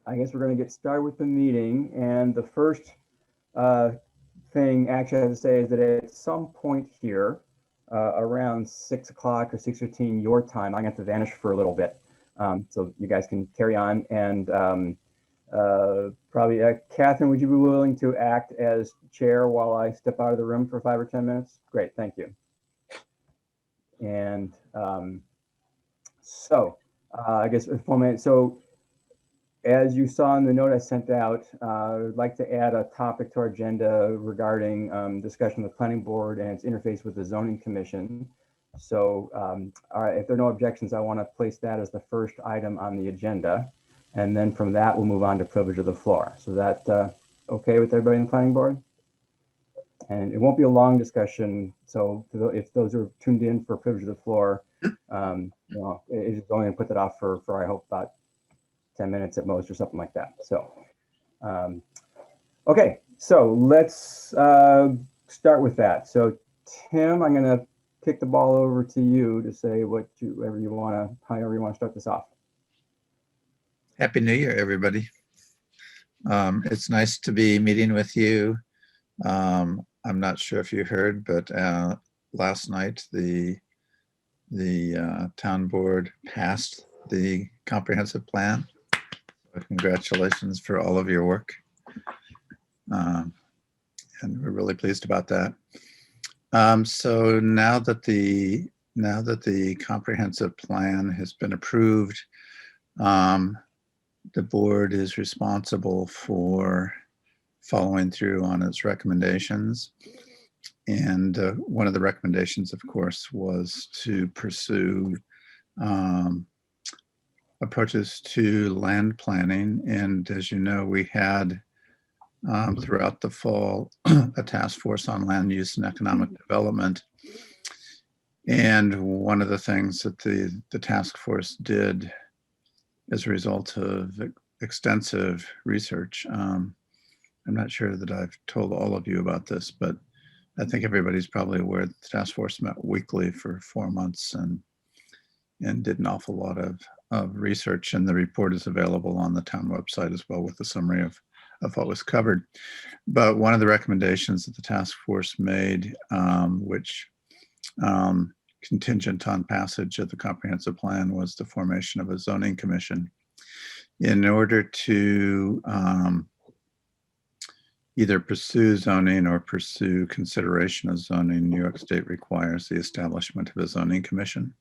I guess we're going to get started with the meeting. And the first thing actually I have to say is that at some point here, around 6 o'clock or 6:15 your time, I'm going to have to vanish for a little bit. So you guys can carry on. And probably, Catherine, would you be willing to act as chair while I step out of the room for 5 or 10 minutes? Great, thank you. And I guess a full minute. So as you saw in the note I sent out, I'd like to add a topic to our agenda regarding discussion of the planning board and its interface with the zoning commission. So all right, if there are no objections, I want to place that as the first item on the agenda. And then from that, we'll move on to privilege of the floor. So that okay with everybody in the planning board? And it won't be a long discussion. So if those are tuned in for privilege of the floor, it's only going to put that off for I hope about 10 minutes at most or something like that. So, okay, so let's start with that. So Tim, I'm going to kick the ball over to you to say however you want to start this off. Happy New Year, everybody. It's nice to be meeting with you. I'm not sure if you heard, but last night the town board passed the comprehensive plan. So congratulations for all of your work. And we're really pleased about that. So now that the comprehensive plan has been approved, the board is responsible for following through on its recommendations. And one of the recommendations, of course, was to pursue approaches to land planning. And as you know, we had throughout the fall a task force on land use and economic development. And one of the things that the task force did as a result of extensive research, I'm not sure that I've told all of you about this, but I think everybody's probably aware that the task force met weekly for 4 months and did an awful lot of research, and the report is available on the town website as well with a summary of what was covered. But one of the recommendations that the task force made, which contingent on passage of the comprehensive plan, was the formation of a zoning commission in order to either pursue zoning or pursue consideration of zoning. New York State requires the establishment of a zoning commission,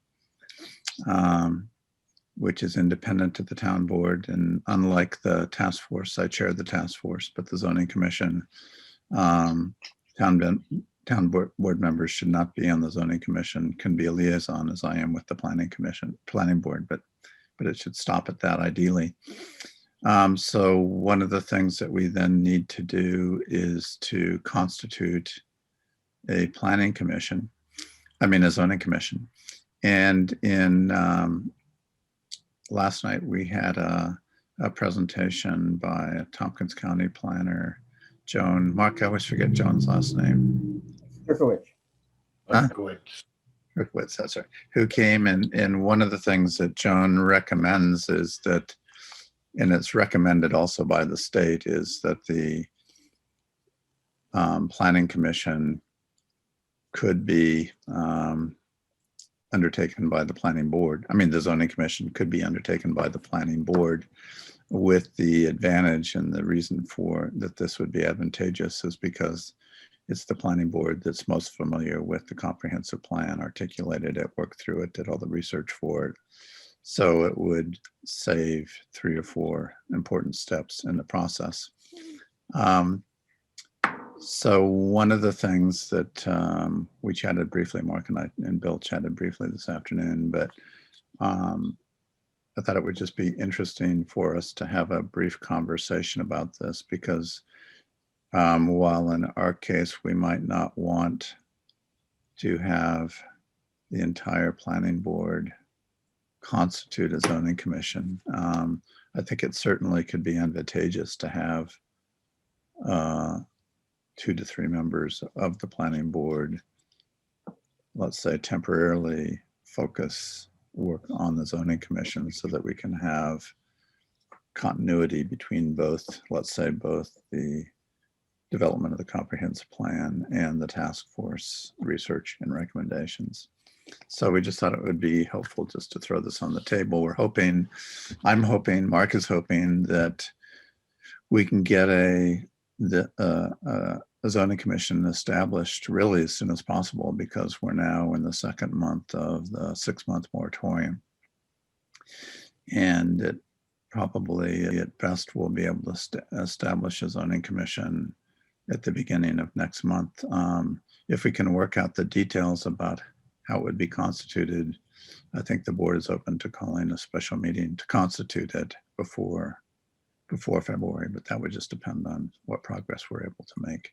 which is independent of the town board. And unlike the task force, I chair the task force, but the zoning commission, town board members should not be on the zoning commission, can be a liaison as I am with the planning board, but it should stop at that ideally. So one of the things that we then need to do is to constitute a zoning commission. And in last night we had a presentation by a Tompkins County planner, Joan. Mark, I always forget Joan's last name. Herkowicz. Herkowicz, that's right. Who came, and one of the things that Joan recommends is that, and it's recommended also by the state, is that the planning commission could be undertaken by the planning board. I mean, the zoning commission could be undertaken by the planning board, with the advantage, and the reason for that this would be advantageous is because it's the planning board that's most familiar with the comprehensive plan, articulated it, worked through it, did all the research for it. So it would save 3 or 4 important steps in the process. So one of the things that we chatted briefly, Mark and Bill chatted briefly this afternoon, but I thought it would just be interesting for us to have a brief conversation about this, because while in our case we might not want to have the entire planning board constitute a zoning commission, I think it certainly could be advantageous to have 2 to 3 members of the planning board, let's say, temporarily focus work on the zoning commission, so that we can have continuity between both, let's say, both the development of the comprehensive plan and the task force research and recommendations. So we just thought it would be helpful just to throw this on the table. I'm hoping, Mark is hoping that we can get a zoning commission established really as soon as possible, because we're now in the second month of the 6-month moratorium. And it probably at best will be able to establish a zoning commission at the beginning of next month. If we can work out the details about how it would be constituted, I think the board is open to calling a special meeting to constitute it before February, but that would just depend on what progress we're able to make.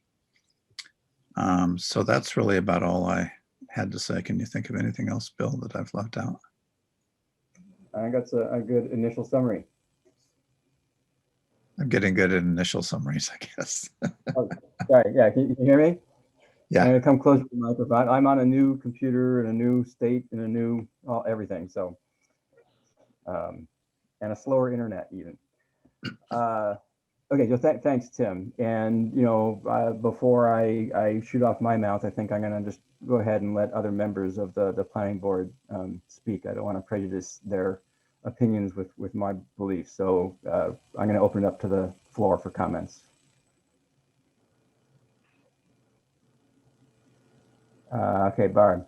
So that's really about all I had to say. Can you think of anything else, Bill, that I've left out? I think that's a good initial summary. I'm getting good at initial summaries, I guess. Oh, sorry, yeah, can you hear me? Yeah. I'm gonna come closer to the microphone. I'm on a new computer in a new state and a new everything, so and a slower internet even. Okay, so thanks, Tim. And before I shoot off my mouth, I think I'm gonna just go ahead and let other members of the planning board speak. I don't want to prejudice their opinions with my beliefs. So I'm gonna open it up to the floor for comments. Okay, Barb.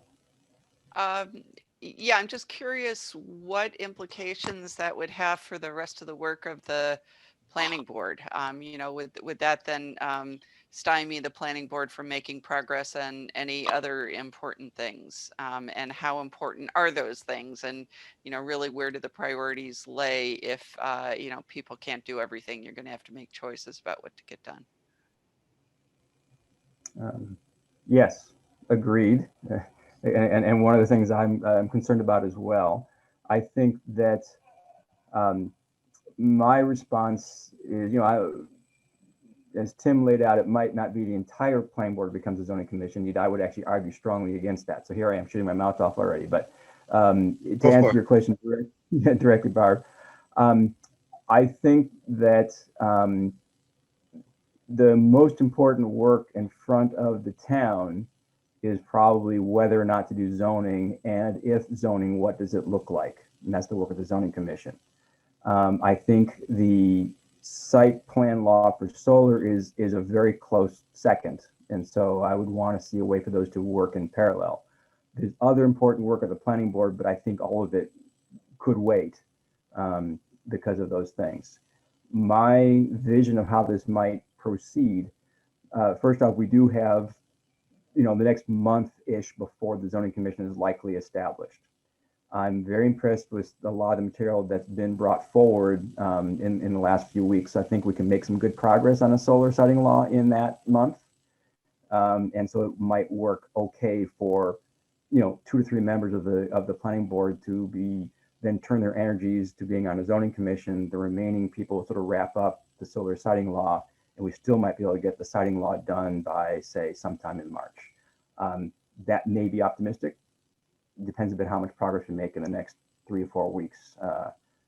Yeah, I'm just curious what implications that would have for the rest of the work of the planning board. Would that then stymie the planning board from making progress on any other important things? And how important are those things? And, really, where do the priorities lay if, people can't do everything? You're going to have to make choices about what to get done. Yes, agreed. And one of the things I'm concerned about as well. I think that my response is, as Tim laid out, it might not be the entire planning board becomes a zoning commission. I would actually argue strongly against that. So here I am shooting my mouth off already. But to answer your question directly, Barb, I think that the most important work in front of the town is probably whether or not to do zoning, and if zoning, what does it look like? And that's the work of the zoning commission. I think the site plan law for solar is a very close second. And so I would want to see a way for those to work in parallel. There's other important work of the planning board, but I think all of it could wait because of those things. My vision of how this might proceed, first off, we do have the next month-ish before the zoning commission is likely established. I'm very impressed with a lot of the material that's been brought forward in the last few weeks. I think we can make some good progress on a solar siting law in that month. And so it might work okay for, 2 to 3 members of the planning board to then turn their energies to being on a zoning commission. The remaining people sort of wrap up the solar siting law, and we still might be able to get the siting law done by, say, sometime in March. That may be optimistic. Depends a bit how much progress we make in the next 3 or 4 weeks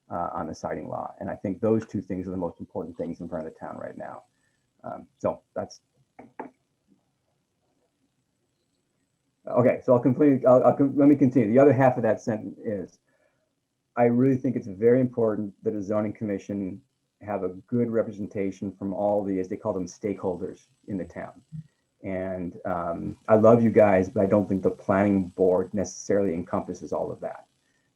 on the siting law. And I think those two things are the most important things in front of the town right now. So that's okay. So let me continue. The other half of that sentence is, I really think it's very important that a zoning commission have a good representation from all the, as they call them, stakeholders in the town. And I love you guys, but I don't think the planning board necessarily encompasses all of that.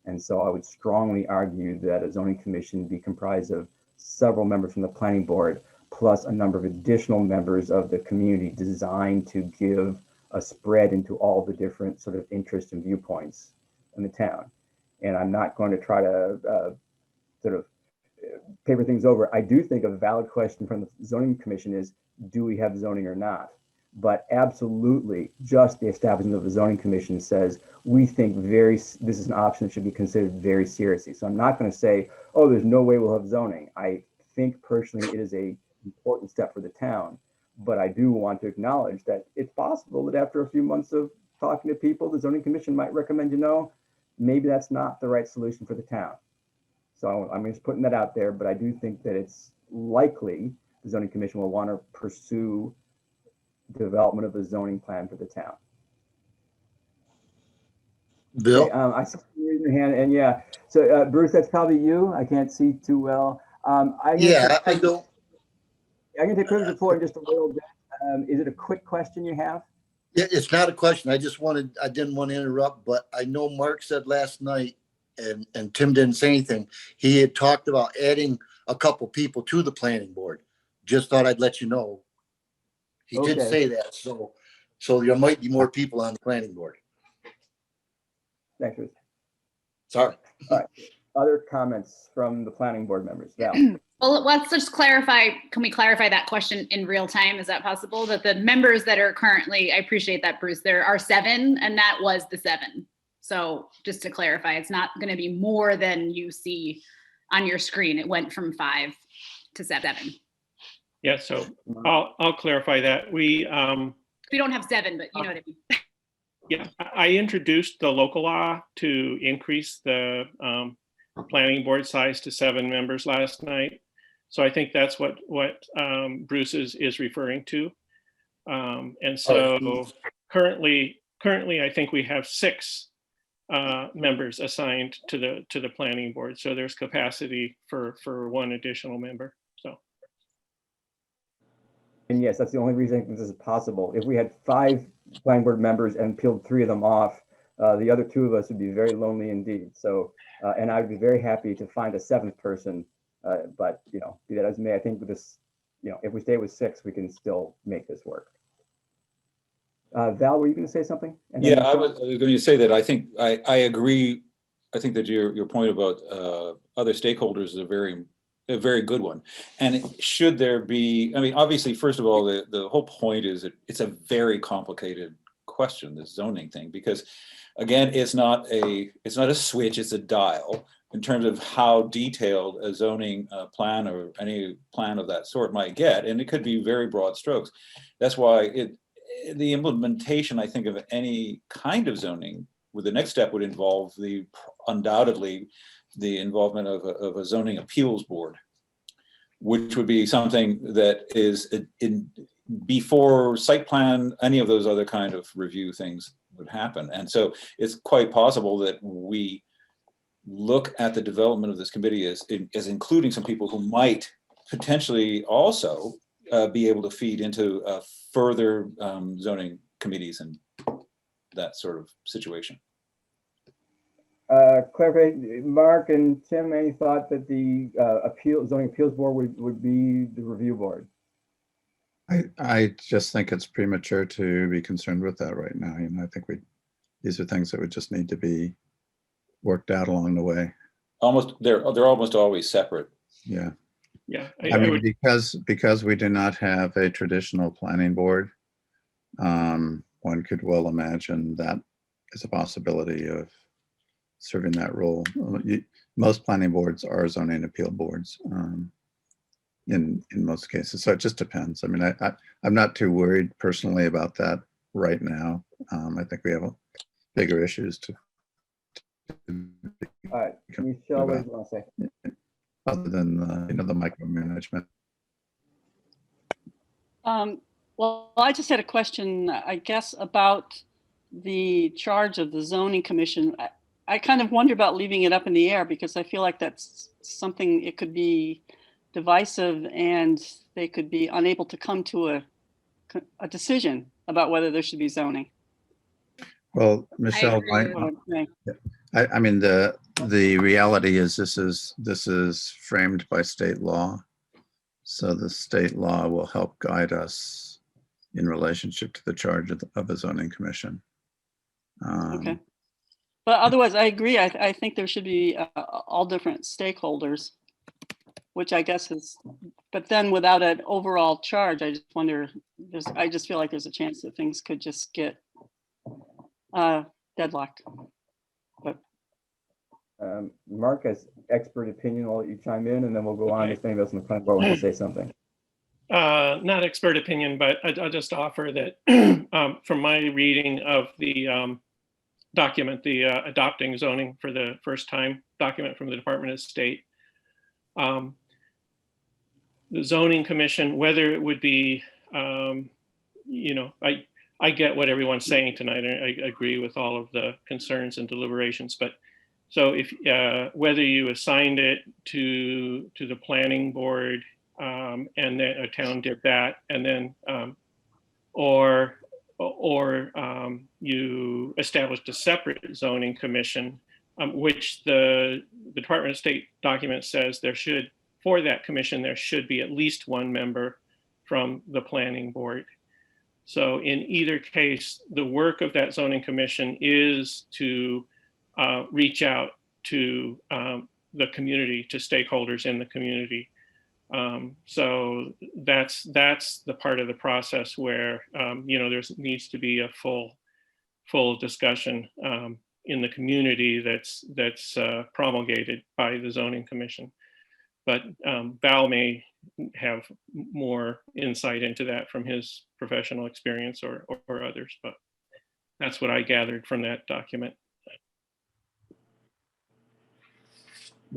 And so I would strongly argue that a zoning commission be comprised of several members from the planning board, plus a number of additional members of the community, designed to give a spread into all the different sort of interests and viewpoints in the town. And I'm not going to try to sort of paper things over. I do think a valid question from the zoning commission is, do we have zoning or not? But absolutely, just the establishment of the zoning commission says we think this is an option that should be considered very seriously. So I'm not going to say, oh, there's no way we'll have zoning. I think personally it is a important step for the town, but I do want to acknowledge that it's possible that after a few months of talking to people, the zoning commission might recommend, maybe that's not the right solution for the town. So I'm just putting that out there, but I do think that it's likely the zoning commission will want to pursue development of the zoning plan for the town. Bill? Okay, I see you raising your hand, and yeah, so Bruce, that's probably you. I can't see too well. Yeah, I don't. I'm going to take Chris' report in just a little bit. Is it a quick question you have? It's not a question. I didn't want to interrupt, but I know Mark said last night, and Tim didn't say anything. He had talked about adding a couple people to the planning board. Just thought I'd let you know. He did Okay. say that, so there might be more people on the planning board. Thanks, Bruce. Sorry. Other comments from the planning board members? Val? Well, let's just clarify. Can we clarify that question in real time? Is that possible? That the members that are currently, I appreciate that, Bruce, there are 7, and that was the 7. So just to clarify, it's not going to be more than you see on your screen. It went from 5 to 7. Yeah, so I'll clarify that. We don't have 7, but you know what I mean. yeah, I introduced the local law to increase the planning board size to 7 members last night. So I think that's what Bruce is referring to. And so currently, I think we have 6 members assigned to the planning board. So there's capacity for 1 additional member. So. And yes, that's the only reason I think this is possible. If we had 5 planning board members and peeled 3 of them off, the other 2 of us would be very lonely indeed. So, and I'd be very happy to find a 7th person. But, you know, be that as may, I think with this, you know, if we stay with 6, we can still make this work. Val, were you going to say something? And then Yeah, I was going to say that I think I agree. I think that your point about other stakeholders is a very good one. And should there be, I mean, obviously, first of all, the whole point is that it's a very complicated question, this zoning thing, because again, it's not a switch, it's a dial in terms of how detailed a zoning plan or any plan of that sort might get. And it could be very broad strokes. That's why the implementation, I think, of any kind of zoning, with the next step would involve undoubtedly the involvement of a zoning appeals board, which would be something that is before site plan, any of those other kind of review things would happen. And so it's quite possible that we look at the development of this committee as including some people who might potentially also be able to feed into further zoning committees and that sort of situation. Clarify, Mark and Tim, any thought that the zoning appeals board would be the review board? I just think it's premature to be concerned with that right now. You know, I think these are things that would just need to be worked out along the way. They're almost always separate. Yeah. Yeah. I mean, because we do not have a traditional planning board, one could well imagine that is a possibility of serving that role. Most planning boards are zoning appeal boards in most cases. So it just depends. I mean, I'm not too worried personally about that right now. I think we have bigger issues to All right, Michelle, what do you want to say? other than the micromanagement. Well, I just had a question, I guess, about the charge of the zoning commission. I kind of wonder about leaving it up in the air because I feel like that's something, it could be divisive and they could be unable to come to a decision about whether there should be zoning. Well, Michelle, I mean, the reality is this is framed by state law. So the state law will help guide us in relationship to the charge of a zoning commission. Okay. But otherwise, I agree. I think there should be all different stakeholders, which I guess is, but then without an overall charge, I just wonder, I just feel like there's a chance that things could just get deadlocked. But Mark has expert opinion. I'll let you chime in and then we'll go on if anybody else in the planning board wants to say something. Not expert opinion, but I'll just offer that from my reading of the document, the adopting zoning for the first time document from the Department of State, The zoning commission, whether it would be, I get what everyone's saying tonight. I agree with all of the concerns and deliberations, but so if whether you assigned it to the planning board and then a town did that, and then or you established a separate zoning commission, which the Department of State document says for that commission, there should be at least one member from the planning board. So in either case, the work of that zoning commission is to reach out to the community, to stakeholders in the community. So that's the part of the process where there needs to be a full discussion in the community that's promulgated by the zoning commission. But Val may have more insight into that from his professional experience or others, but that's what I gathered from that document.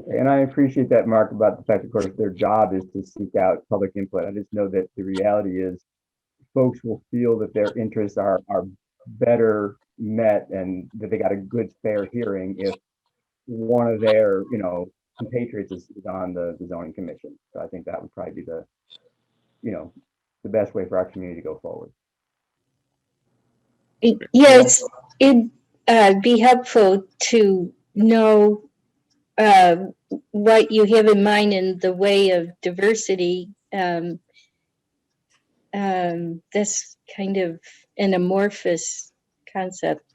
And I appreciate that, Mark, about the fact, of course, their job is to seek out public input. I just know that the reality is folks will feel that their interests are better met and that they got a good, fair hearing if one of their, compatriots is on the zoning commission. So I think that would probably be the best way for our community to go forward. Yes, it'd be helpful to know what you have in mind in the way of diversity. That's kind of an amorphous concept.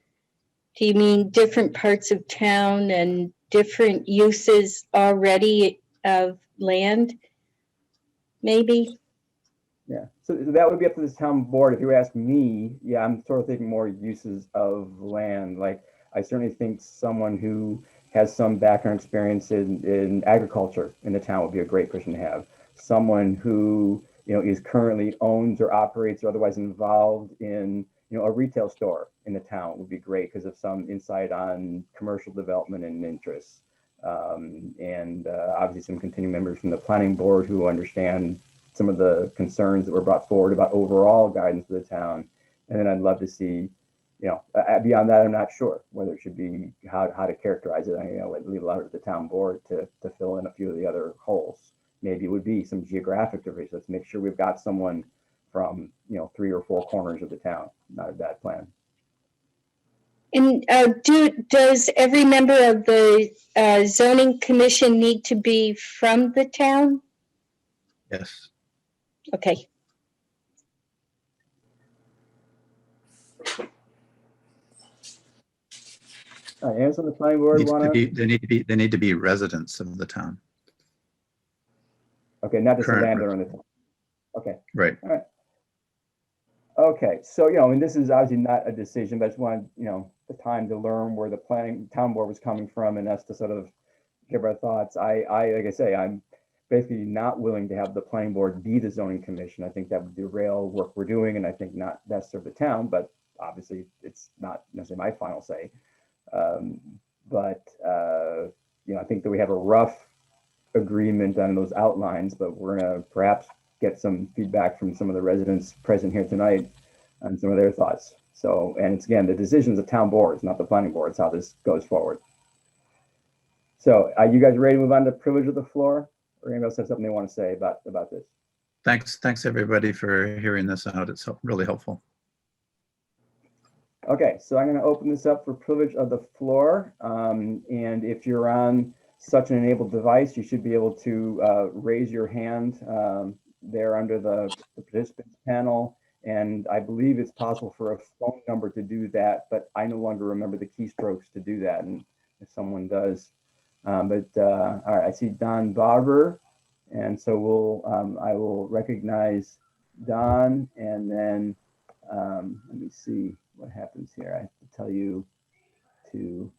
Do you mean different parts of town and different uses already of land? Maybe? Yeah, so that would be up to the town board. If you ask me, yeah, I'm sort of thinking more uses of land. Like, I certainly think someone who has some background experience in agriculture in the town would be a great person to have. Someone who, is currently owns or operates or otherwise involved in, a retail store in the town would be great because of some insight on commercial development and interests. And obviously some continuing members from the planning board who understand some of the concerns that were brought forward about overall guidance of the town. And then I'd love to see, beyond that, I'm not sure whether it should be how to characterize it. I would leave a lot of the town board to fill in a few of the other holes. Maybe it would be some geographic diversity. Let's make sure we've got someone from 3 or 4 corners of the town. Not a bad plan. And does every member of the zoning commission need to be from the town? Yes. Okay. Answer the planning board. They need to be residents of the town. Okay, not just a Current landowner in the town. Okay. Right. All right. Okay, so this is obviously not a decision, but I just wanted the time to learn where the town board was coming from and us to sort of give our thoughts. I like I say, I'm basically not willing to have the planning board be the zoning commission. I think that would derail work we're doing, and I think not best serve the town. But obviously, it's not necessarily my final say. I think that we have a rough agreement on those outlines, but we're gonna perhaps get some feedback from some of the residents present here tonight on some of their thoughts. So, and it's again, the decisions of town boards, not the planning boards, how this goes forward. So are you guys ready to move on to privilege of the floor? Or anybody else have something they want to say about this? Thanks everybody for hearing this out. It's really helpful. Okay, so I'm going to open this up for privilege of the floor. And if you're on such an enabled device, you should be able to raise your hand there under the participants panel. And I believe it's possible for a phone number to do that, but I no longer remember the keystrokes to do that. And if someone does, all right, I see Don Barber. And so I will recognize Don, and then let me see what happens here. I have to tell you to,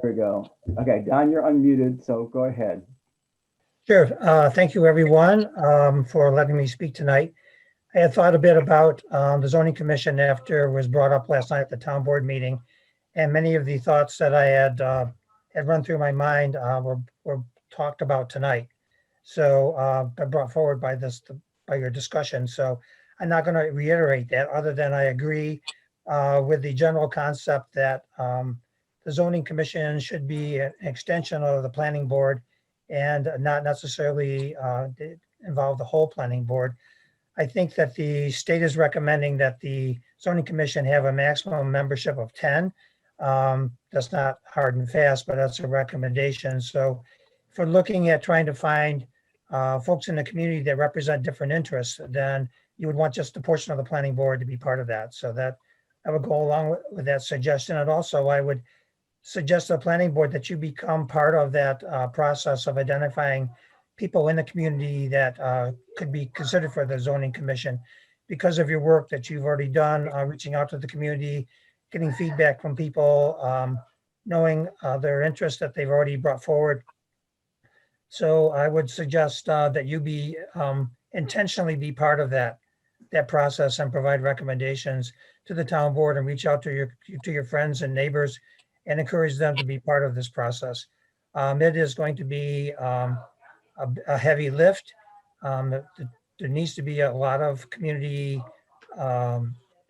there we go. Okay, Don, you're unmuted, so go ahead. Sure. Thank you, everyone, for letting me speak tonight. I had thought a bit about the zoning commission after it was brought up last night at the town board meeting, and many of the thoughts that I had run through my mind were talked about tonight. So been brought forward by by your discussion. So I'm not going to reiterate that, other than I agree with the general concept that the zoning commission should be an extension of the planning board and not necessarily involve the whole planning board. I think that the state is recommending that the zoning commission have a maximum membership of 10. That's not hard and fast, but that's a recommendation. So if we're looking at trying to find folks in the community that represent different interests, then you would want just a portion of the planning board to be part of that. So that I would go along with that suggestion. And also I would suggest to the planning board that you become part of that process of identifying people in the community that could be considered for the zoning commission because of your work that you've already done, reaching out to the community, getting feedback from people, knowing their interests that they've already brought forward. So I would suggest that you be intentionally be part of that process and provide recommendations to the town board and reach out to your friends and neighbors and encourage them to be part of this process. It is going to be a heavy lift. There needs to be a lot of community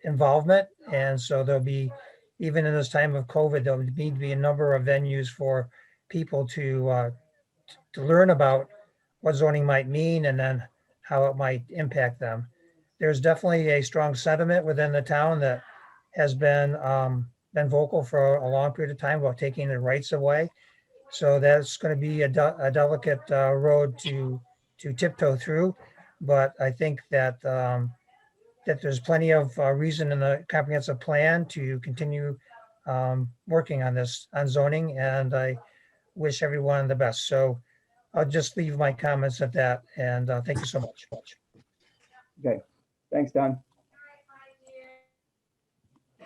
involvement. And so there'll be, even in this time of COVID, there'll need to be a number of venues for people to learn about what zoning might mean and then how it might impact them. There's definitely a strong sentiment within the town that has been vocal for a long period of time about taking the rights away. So that's going to be a delicate road to tiptoe through. But I think that that there's plenty of reason in the comprehensive plan to continue working on this, on zoning, and I wish everyone the best. So I'll just leave my comments at that, and thank you so much. Okay, thanks, Don.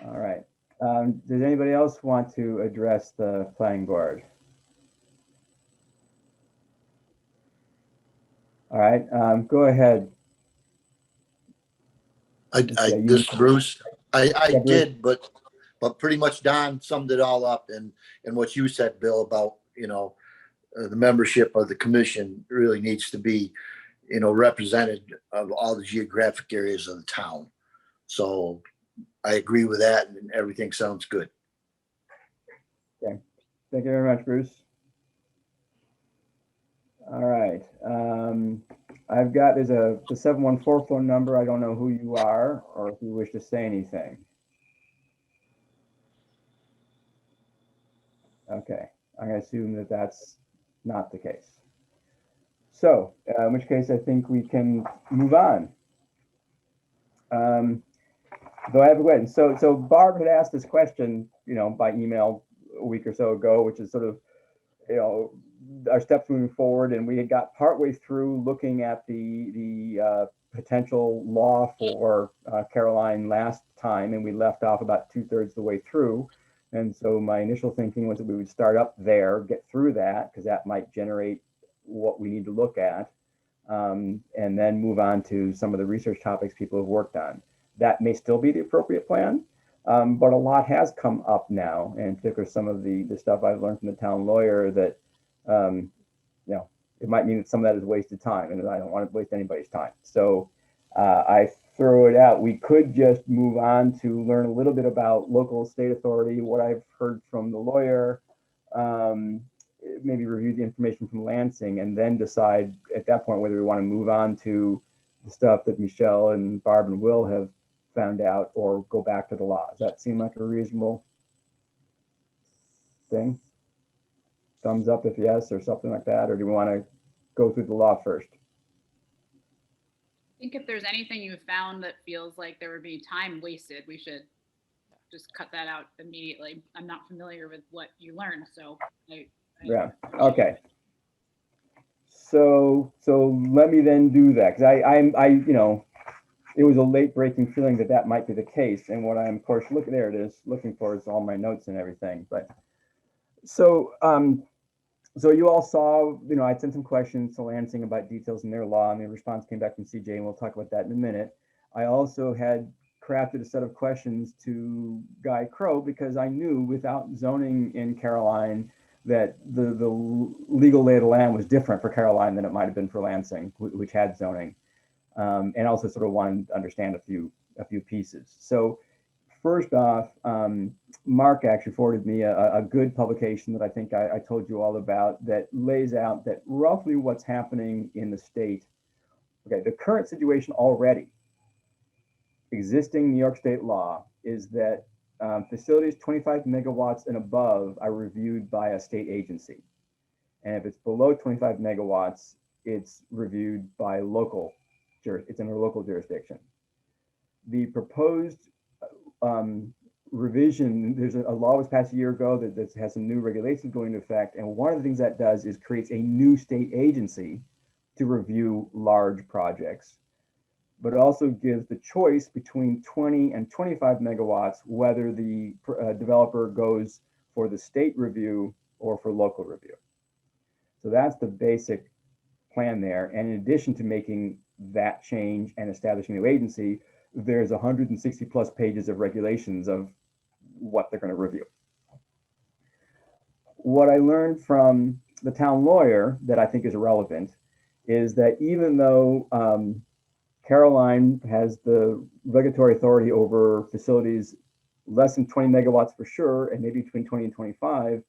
All right. Does anybody else want to address the planning board? All right, go ahead. This Bruce, I Bruce. did, but pretty much Don summed it all up, and what you said, Bill, about, the membership of the commission really needs to be, represented of all the geographic areas of the town. So I agree with that, and everything sounds good. Okay, thank you very much, Bruce. All right, there's the 714 phone number. I don't know who you are or if you wish to say anything. Okay, I'm gonna assume that that's not the case. So, in which case I think we can move on. Though I have a question. So Barb had asked this question, by email a week or so ago, which is sort of, our steps moving forward, and we had got partway through looking at the potential law for Caroline last time, and we left off about 2/3 the way through. And so my initial thinking was that we would start up there, get through that, because that might generate what we need to look at, and then move on to some of the research topics people have worked on. That may still be the appropriate plan, but a lot has come up now, and in particular some of the stuff I've learned from the town lawyer that, it might mean that some of that is wasted time, and I don't want to waste anybody's time. So I throw it out. We could just move on to learn a little bit about local state authority, what I've heard from the lawyer, maybe review the information from Lansing, and then decide at that point whether we want to move on to the stuff that Michelle and Barb and Will have found out, or go back to the law. Does that seem like a reasonable thing? Thumbs up if yes, or something like that, or do we want to go through the law first? I think if there's anything you found that feels like there would be time wasted, we should just cut that out immediately. I'm not familiar with what you learned, so Yeah, okay. So let me then do that, because it was a late breaking feeling that might be the case. And what I'm, of course, looking for is all my notes and everything. But so you all saw, I sent some questions to Lansing about details in their law, and the response came back from CJ, and we'll talk about that in a minute. I also had crafted a set of questions to Guy Crow, because I knew without zoning in Caroline that the legal lay of the land was different for Caroline than it might have been for Lansing, which had zoning, and also sort of wanted to understand a few pieces. So first off, Mark actually forwarded me a good publication that I think I told you all about that lays out that roughly what's happening in the state. Okay, the current situation already, existing New York State law, is that facilities 25 megawatts and above are reviewed by a state agency. And if it's below 25 megawatts, it's reviewed by it's in a local jurisdiction. The proposed revision, there's a law was passed a year ago that has some new regulations going into effect. And one of the things that does is creates a new state agency to review large projects, but it also gives the choice between 20 and 25 megawatts, whether the developer goes for the state review or for local review. So that's the basic plan there. And in addition to making that change and establishing a new agency, there's 160 plus pages of regulations of what they're going to review. What I learned from the town lawyer that I think is relevant is that even though Caroline has the regulatory authority over facilities less than 20 megawatts for sure, and maybe between 20 and 25,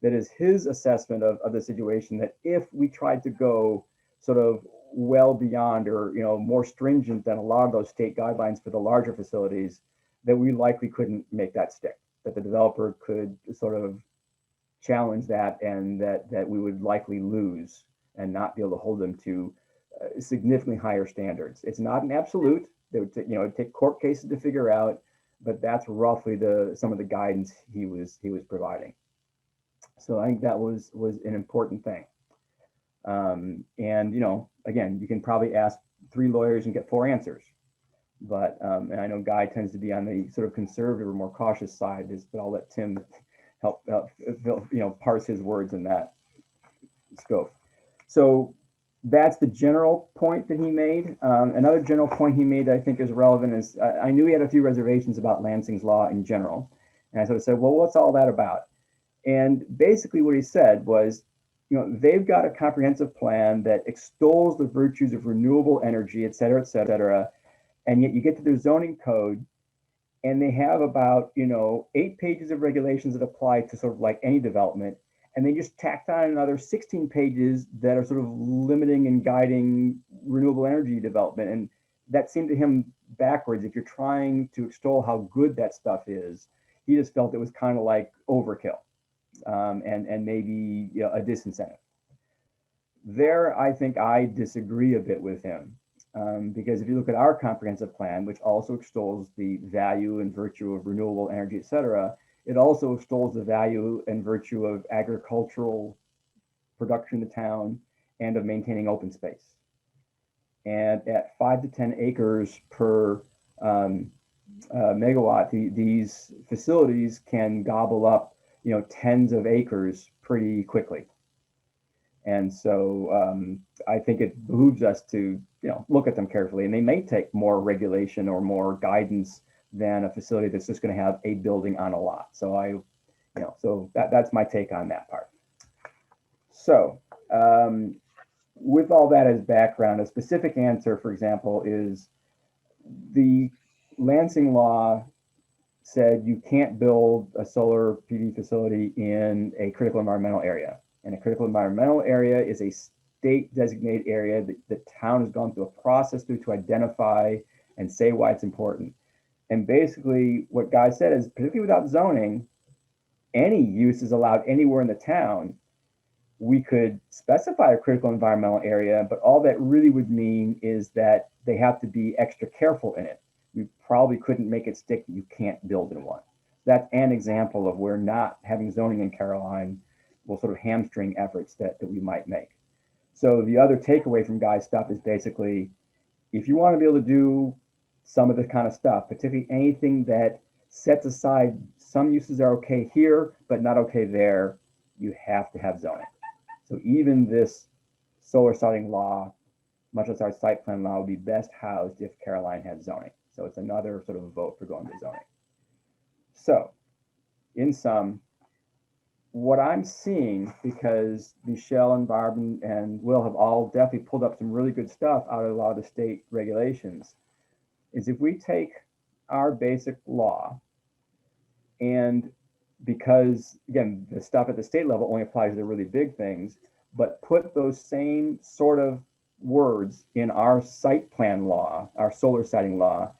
that is his assessment of the situation, that if we tried to go sort of well beyond or more stringent than a lot of those state guidelines for the larger facilities, that we likely couldn't make that stick, that the developer could sort of challenge that, and that we would likely lose and not be able to hold them to significantly higher standards. It's not an absolute. They would it'd take court cases to figure out, but that's roughly some of the guidance he was providing. So I think that was an important thing. And again, you can probably ask 3 lawyers and get 4 answers. But and I know Guy tends to be on the sort of conservative or more cautious side, but I'll let Tim help parse his words in that scope. So that's the general point that he made. Another general point he made that I think is relevant is I knew he had a few reservations about Lansing's law in general. And I sort of said, well, what's all that about? And basically what he said was, they've got a comprehensive plan that extols the virtues of renewable energy, et cetera, et cetera. And yet you get to their zoning code and they have about, 8 pages of regulations that apply to sort of like any development. And they just tacked on another 16 pages that are sort of limiting and guiding renewable energy development. And that seemed to him backwards. If you're trying to extol how good that stuff is, he just felt it was kind of like overkill. And maybe a disincentive. There, I think I disagree a bit with him, because if you look at our comprehensive plan, which also extols the value and virtue of renewable energy, et cetera, it also extols the value and virtue of agricultural production in the town and of maintaining open space. And at 5 to 10 acres per megawatt, these facilities can gobble up tens of acres pretty quickly. And so I think it behooves us to look at them carefully, and they may take more regulation or more guidance than a facility that's just going to have a building on a lot. So so that's my take on that part. So with all that as background, a specific answer, for example, is the Lansing law said you can't build a solar PV facility in a critical environmental area. And a critical environmental area is a state designated area that the town has gone through a process to identify and say why it's important. And basically what Guy said is, particularly without zoning, any use is allowed anywhere in the town. We could specify a critical environmental area, but all that really would mean is that they have to be extra careful in it. We probably couldn't make it stick that you can't build in one. That's an example of where not having zoning in Caroline will sort of hamstring efforts that we might make. So the other takeaway from Guy's stuff is basically, if you want to be able to do some of this kind of stuff, particularly anything that sets aside some uses are okay here, but not okay there, you have to have zoning. So even this solar siting law, much as our site plan law, would be best housed if Caroline had zoning. So it's another sort of vote for going to zoning. So in sum, what I'm seeing, because Michelle and Barb and Will have all definitely pulled up some really good stuff out of a lot of the state regulations, is if we take our basic law, and because again, the stuff at the state level only applies to the really big things, but put those same sort of words in our site plan law, our solar siting law,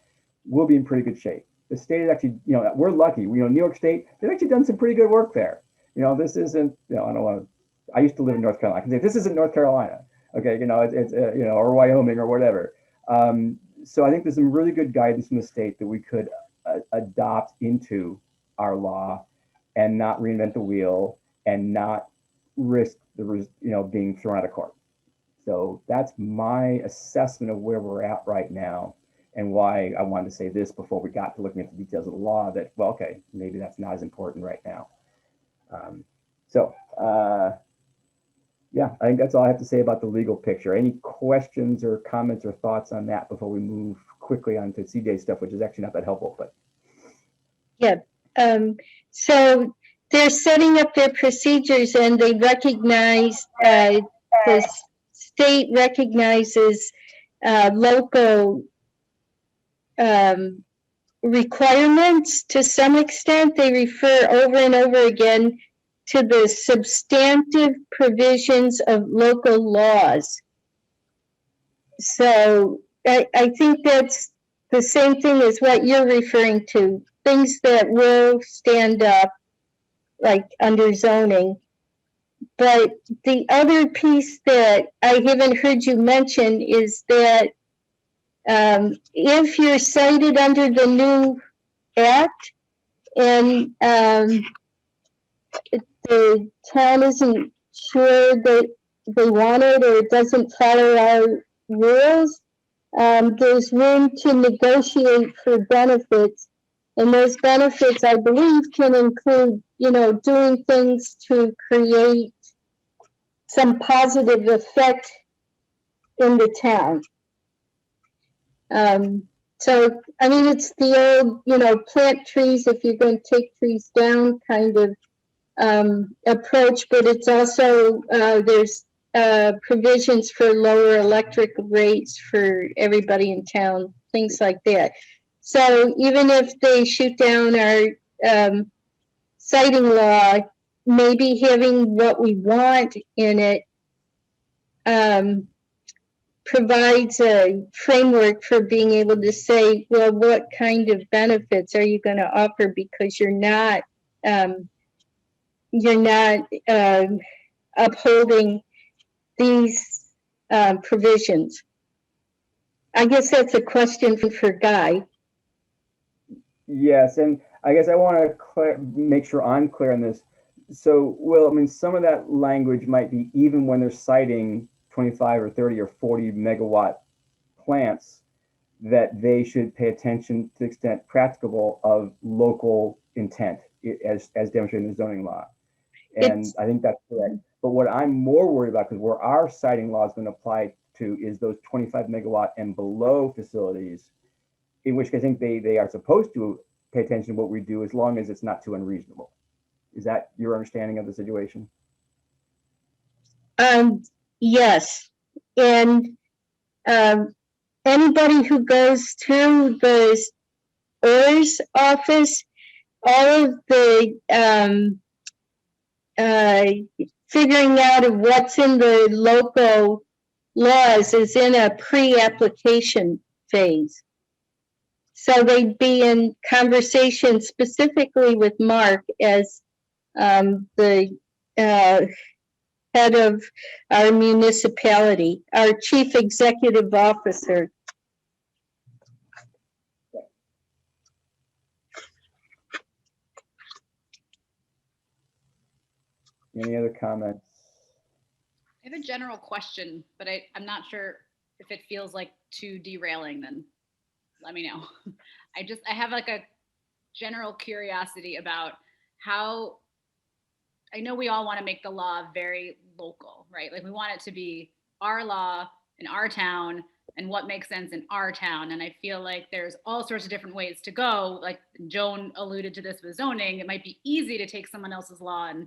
we'll be in pretty good shape. The state is actually, we're lucky. New York State, they've actually done some pretty good work there. This isn't, I don't want to, I used to live in North Carolina. I can say this isn't North Carolina. Okay. It's or Wyoming or whatever. So I think there's some really good guidance from the state that we could adopt into our law and not reinvent the wheel and not risk the, being thrown out of court. So that's my assessment of where we're at right now, and why I wanted to say this before we got to looking at the details of the law, that, well, okay, maybe that's not as important right now. Yeah, I think that's all I have to say about the legal picture. Any questions or comments or thoughts on that before we move quickly on to CJ stuff, which is actually not that helpful, but. Yeah. So they're setting up their procedures, and they recognize, the state recognizes local requirements to some extent. They refer over and over again to the substantive provisions of local laws. So I think that's the same thing as what you're referring to, things that will stand up, like under zoning. But the other piece that I haven't heard you mention is that if you're cited under the new act and the town isn't sure that they want it or it doesn't follow our rules, there's room to negotiate for benefits. And those benefits, I believe, can include, doing things to create some positive effect in the town. So, I mean, it's the old, plant trees if you're going to take trees down kind of approach, but it's also, there's provisions for lower electric rates for everybody in town, things like that. So even if they shoot down our siting law, maybe having what we want in it provides a framework for being able to say, well, what kind of benefits are you going to offer, because you're not upholding these provisions. I guess that's a question for Guy. Yes, and I guess I want to make sure I'm clear on this. So, Will, I mean, some of that language might be even when they're citing 25 or 30 or 40 megawatt plants, that they should pay attention to the extent practicable of local intent as demonstrated in the zoning law. And I think that's correct. But what I'm more worried about, because where our siting law has been applied to, is those 25 megawatt and below facilities, in which I think they are supposed to pay attention to what we do as long as it's not too unreasonable. Is that your understanding of the situation? Yes. And anybody who goes through the ORS office, all of the figuring out of what's in the local laws is in a pre-application phase. So they'd be in conversation specifically with Mark as the head of our municipality, our chief executive officer. Any other comments? I have a general question, but I'm not sure if it feels like too derailing, then let me know. I have like a general curiosity about how, I know we all want to make the law very local, right? Like we want it to be our law in our town and what makes sense in our town. And I feel like there's all sorts of different ways to go. Like Joan alluded to this with zoning. It might be easy to take someone else's law and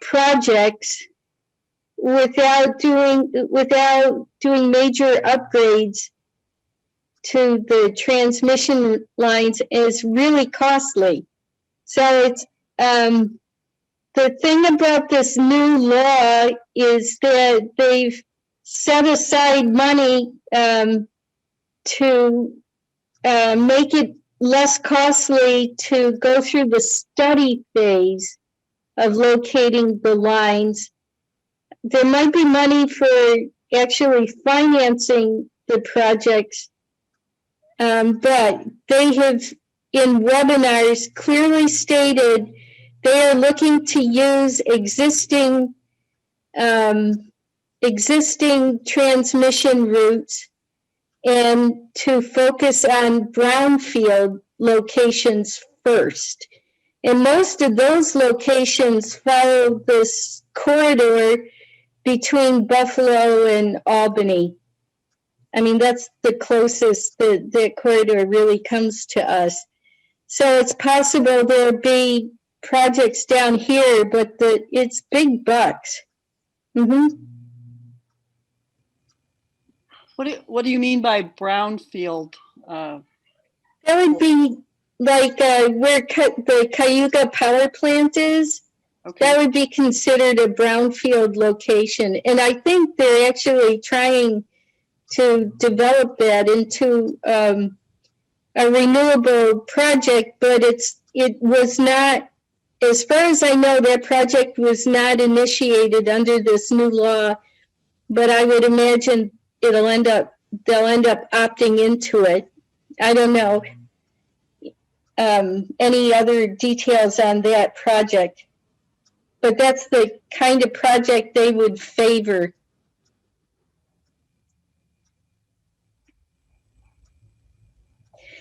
projects without doing major upgrades to the transmission lines is really costly. So it's, the thing about this new law is that they've set aside money to make it less costly to go through the study phase of locating the lines. There might be money for actually financing the projects, but they have in webinars clearly stated they are looking to use existing transmission routes and to focus on brownfield locations first. And most of those locations follow this corridor between Buffalo and Albany. I mean, that's the closest that corridor really comes to us. So it's possible there'll be projects down here, but it's big bucks. Mm-hmm. What do you mean by brownfield? That would be like where the Cayuga power plant is. Okay. That would be considered a brownfield location. And I think they're actually trying to develop that into a renewable project, but it was not, as far as I know, that project was not initiated under this new law, but I would imagine they'll end up opting into it. I don't know any other details on that project, but that's the kind of project they would favor.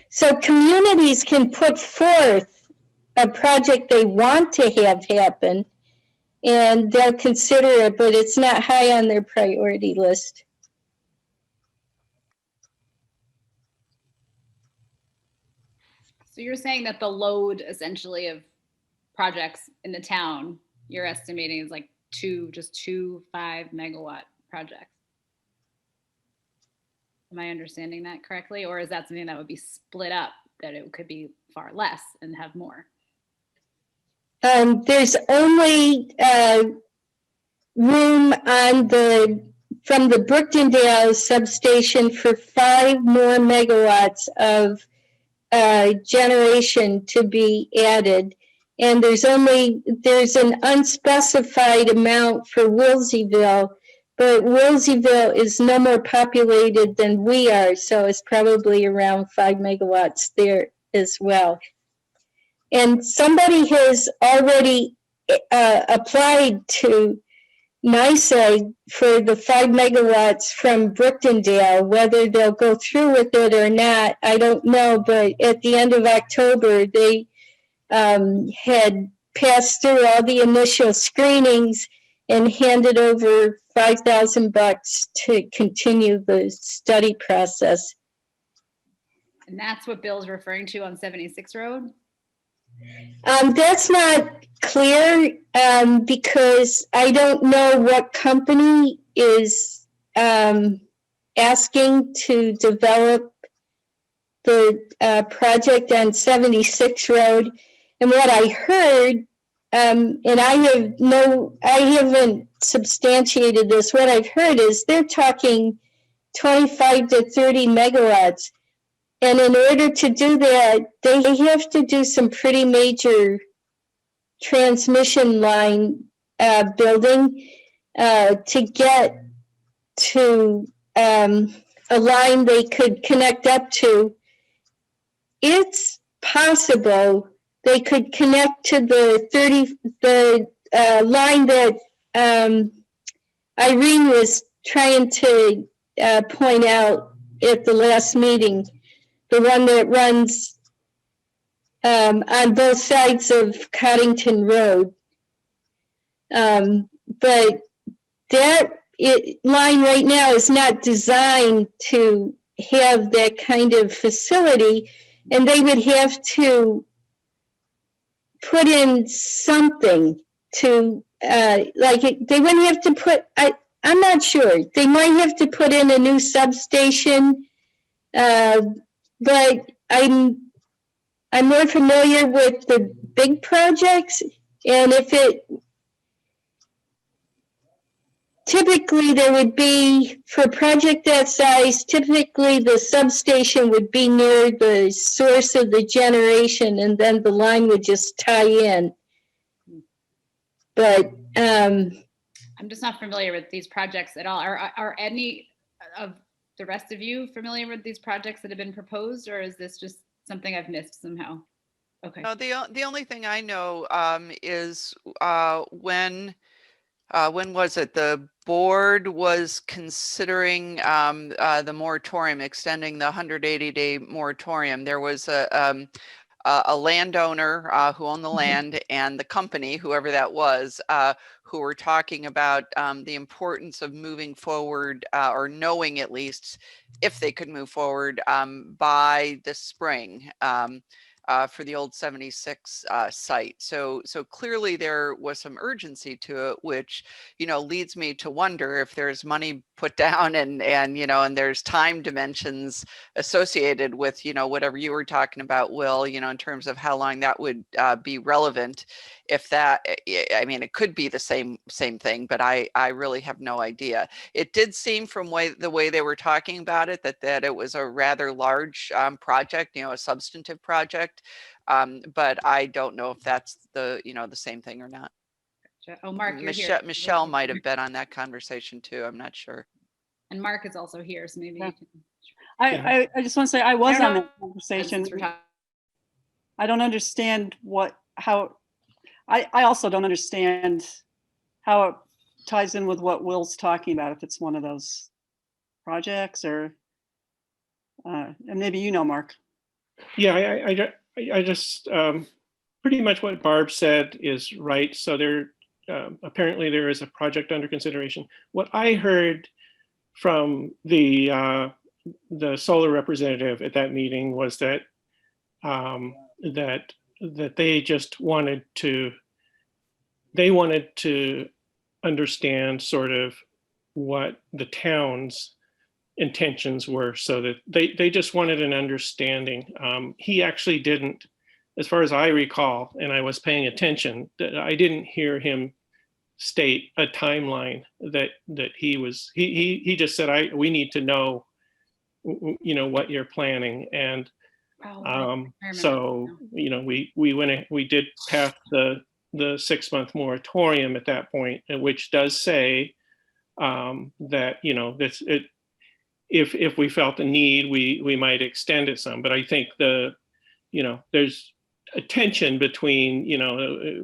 So communities can put forth a project they want to have happen, and they'll consider it, but it's not high on their priority list. So you're saying that the load essentially of projects in the town, you're estimating is like two 5-megawatt projects. Am I understanding that correctly? Or is that something that would be split up, that it could be far less and have more? There's only room from the Brooktondale substation for 5 more megawatts of generation to be added. And there's an unspecified amount for Wilseyville, but Wilseyville is no more populated than we are, so it's probably around 5 megawatts there as well. And somebody has already applied to NYSEG for the 5 megawatts from Brooktondale. Whether they'll go through with it or not, I don't know, but at the end of October, they had passed through all the initial screenings and handed over $5,000 to continue the study process. And that's what Bill's referring to on 76 Road? That's not clear because I don't know what company is asking to develop the project on 76 Road. And what I heard, and I haven't substantiated this, what I've heard is they're talking 25 to 30 megawatts. And in order to do that, they have to do some pretty major transmission line building to get to a line they could connect up to. It's possible they could connect to the line that Irene was trying to point out at the last meeting. The one that runs on both sides of Coddington Road. But that line right now is not designed to have that kind of facility, and they would have to put in something to they wouldn't have to put, I'm not sure. They might have to put in a new substation. But I'm more familiar with the big projects, and typically there would be, for a project that size, typically the substation would be near the source of the generation, and then the line would just tie in. But I'm just not familiar with these projects at all. Are any of the rest of you familiar with these projects that have been proposed, or is this just something I've missed somehow? Okay. No, the only thing I know is when was it? The board was considering the moratorium, extending the 180-day moratorium. There was a landowner who owned the land and the company, whoever that was, who were talking about the importance of moving forward, or knowing at least if they could move forward by the spring for the old 76 site. So clearly there was some urgency to it, which, leads me to wonder if there's money put down and there's time dimensions associated with, whatever you were talking about, Will, in terms of how long that would be relevant. If that, it could be the same thing, but I really have no idea. It did seem from the way they were talking about it, that it was a rather large project, a substantive project. But I don't know if that's the same thing or not. Oh, Mark, you're here. Michelle might have been on that conversation too. I'm not sure. And Mark is also here, so maybe you can. I just want to say I was I on don't that conversation. Since we're talking- I don't understand I also don't understand how it ties in with what Will's talking about, if it's one of those projects or, and maybe Mark. Yeah, I just, pretty much what Barb said is right. So apparently there is a project under consideration. What I heard from the solar representative at that meeting was that that they just wanted to understand sort of what the town's intentions were, so that they just wanted an understanding. He actually didn't, as far as I recall, and I was paying attention, that I didn't hear him state a timeline that he just said, we need to know, what you're planning. And so, we did pass the 6-month moratorium at that point, which does say that, if we felt the need, we might extend it some. But I think there's a tension between,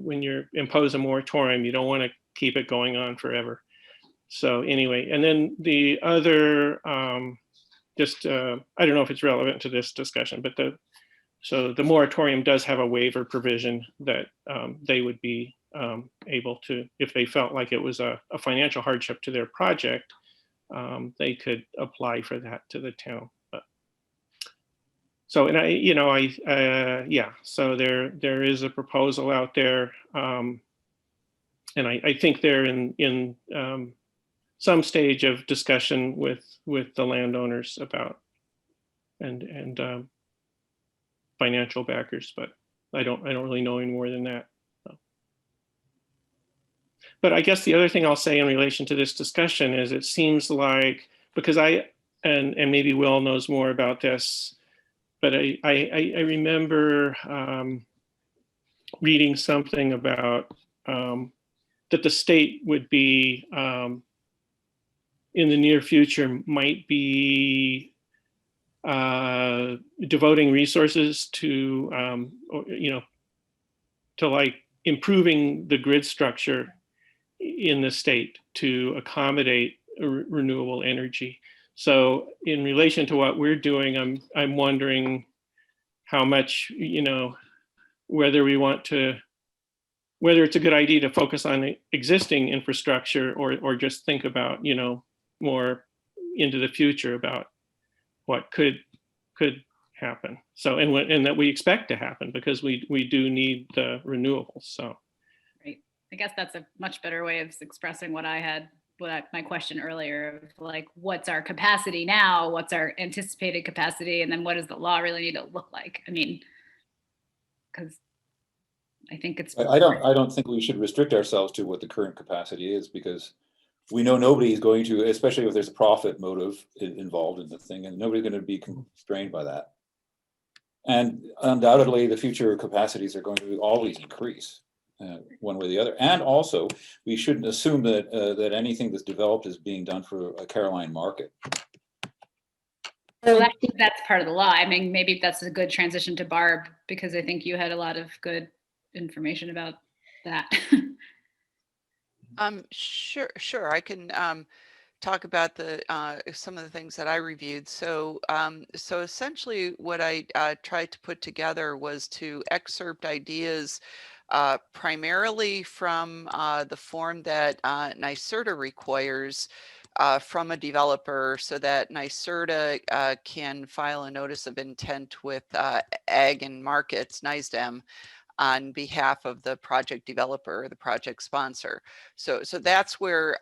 when you impose a moratorium, you don't want to keep it going on forever. So anyway, and then the other, I don't know if it's relevant to this discussion, but the moratorium does have a waiver provision that they would be able to, if they felt like it was a financial hardship to their project, they could apply for that to the town. So, and so there is a proposal out there, and I think they're in some stage of discussion with the landowners about and financial backers, but I don't really know any more than that. So. But I guess the other thing I'll say in relation to this discussion is it seems like, because and maybe Will knows more about this, but I remember reading something about that the state would be in the near future might be devoting resources to to like improving the grid structure in the state to accommodate renewable energy. So in relation to what we're doing, I'm wondering how much, whether it's a good idea to focus on existing infrastructure or just think about, more into the future about what could happen. So, and that we expect to happen, because we do need the renewables. So, right. I guess that's a much better way of expressing what I had, my question earlier of like, what's our capacity now? What's our anticipated capacity? And then what does the law really need to look like? I mean, because I think it's. I don't think we should restrict ourselves to what the current capacity is, because we know nobody is going to, especially if there's a profit motive involved in the thing, and nobody's going to be constrained by that. And undoubtedly, the future capacities are going to always increase one way or the other. And also, we shouldn't assume that that anything that's developed is being done for a Caroline market. Well, that's part of the law. I mean, maybe that's a good transition to Barb, because I think you had a lot of good information about that. Sure. I can talk about the some of the things that I reviewed. So essentially, what I tried to put together was to excerpt ideas primarily from the form that NYSERDA requires from a developer, so that NYSERDA can file a notice of intent with Ag and Markets, NYSDEM, on behalf of the project developer or the project sponsor. So that's where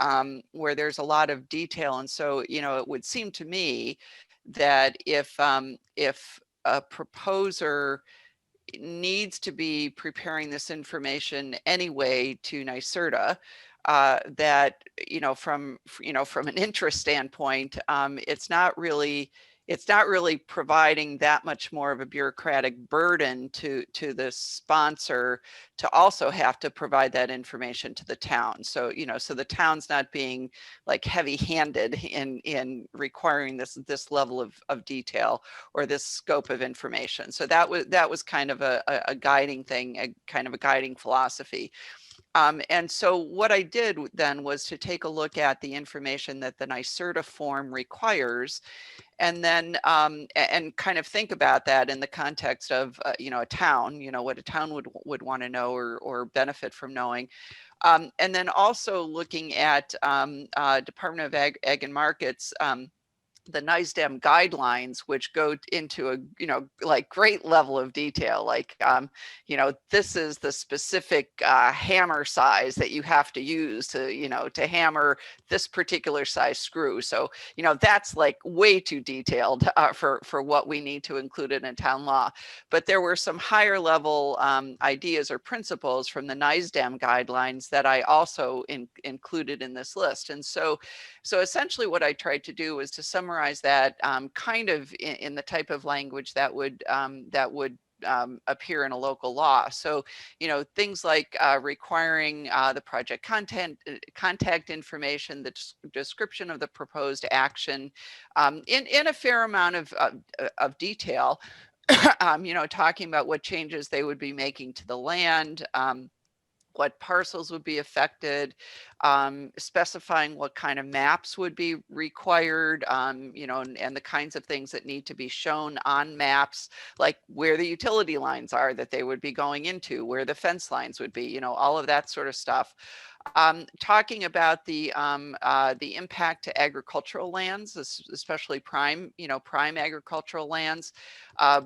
there's a lot of detail. And so, it would seem to me that if a proposer needs to be preparing this information anyway to NYSERDA, that from an interest standpoint, it's not really providing that much more of a bureaucratic burden to the sponsor to also have to provide that information to the town. So so the town's not being like heavy-handed in requiring this level of detail or this scope of information. So that was kind of a guiding thing, a kind of a guiding philosophy. And so what I did then was to take a look at the information that the NYSERDA form requires, and then and kind of think about that in the context of a town, what a town would want to know or benefit from knowing. And then also looking at Department of Ag and Markets, the NYSDEM guidelines, which go into a great level of detail, like this is the specific hammer size that you have to use to hammer this particular size screw. So that's like way too detailed for what we need to include in a town law. But there were some higher level ideas or principles from the NYSDEM guidelines that I also included in this list. And so essentially what I tried to do was to summarize that kind of in the type of language that would appear in a local law. So, things like requiring the project contact information, the description of the proposed action, in a fair amount of detail, talking about what changes they would be making to the land, what parcels would be affected, specifying what kind of maps would be required, and the kinds of things that need to be shown on maps, like where the utility lines are that they would be going into, where the fence lines would be, all of that sort of stuff. Talking about the impact to agricultural lands, especially prime agricultural lands,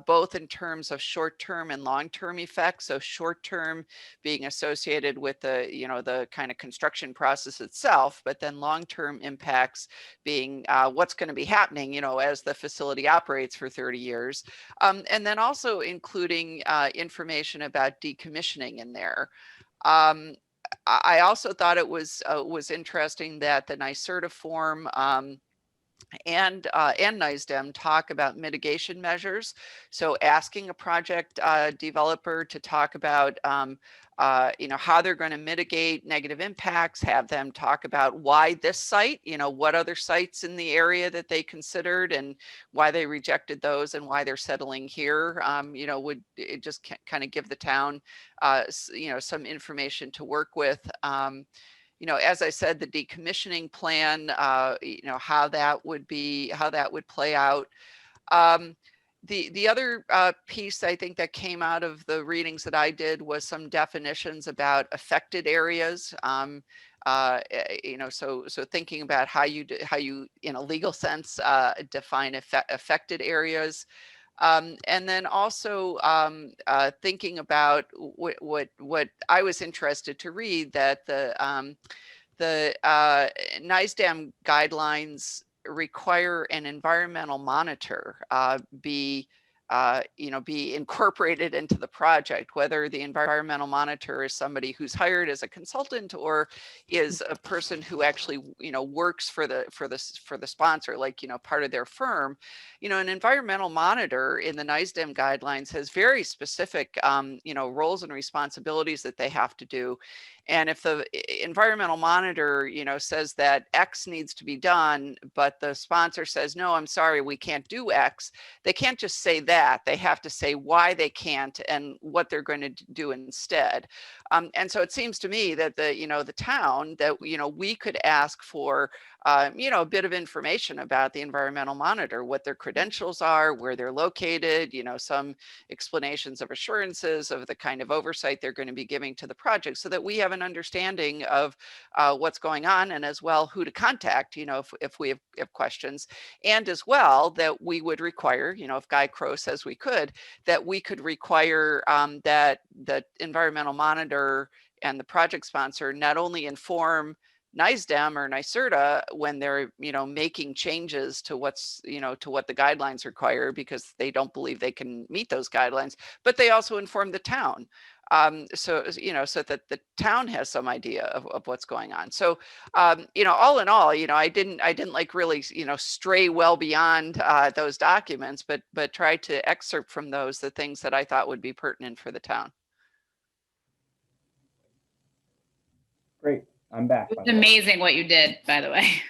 both in terms of short-term and long-term effects. So short-term being associated with the kind of construction process itself, but then long-term impacts being what's going to be happening, as the facility operates for 30 years. And then also including information about decommissioning in there. I also thought it was interesting that the NYSERDA form and NYSDEM talk about mitigation measures. So asking a project developer to talk about how they're going to mitigate negative impacts, have them talk about why this site, what other sites in the area that they considered and why they rejected those and why they're settling here, would it just kind of give the town, some information to work with. As I said, the decommissioning plan, how that would play out. The other piece I think that came out of the readings that I did was some definitions about affected areas. So thinking about how you in a legal sense define affected areas. And then also thinking about what I was interested to read, that the NISDAM guidelines require an environmental monitor be incorporated into the project, whether the environmental monitor is somebody who's hired as a consultant or is a person who actually, works for the sponsor, like, part of their firm. An environmental monitor in the NISDAM guidelines has very specific, roles and responsibilities that they have to do. And if the environmental monitor, says that X needs to be done, but the sponsor says, no, I'm sorry, we can't do X, they can't just say that. They have to say why they can't and what they're going to do instead. And so it seems to me that the town, that, we could ask for, a bit of information about the environmental monitor, what their credentials are, where they're located, some explanations of assurances of the kind of oversight they're going to be giving to the project, so that we have an understanding of what's going on, and as well who to contact, if we have questions, and as well that we would require, if Guy Crow says we could, that we could require that the environmental monitor and the project sponsor not only inform NISDAM or NYSERDA when they're, making changes to what's, to what the guidelines require, because they don't believe they can meet those guidelines, but they also inform the town. So that the town has some idea of what's going on. So, all in all, I didn't like really, stray well beyond those documents, but try to excerpt from those the things that I thought would be pertinent for the town. Great. I'm back. It's amazing what you did, by the way.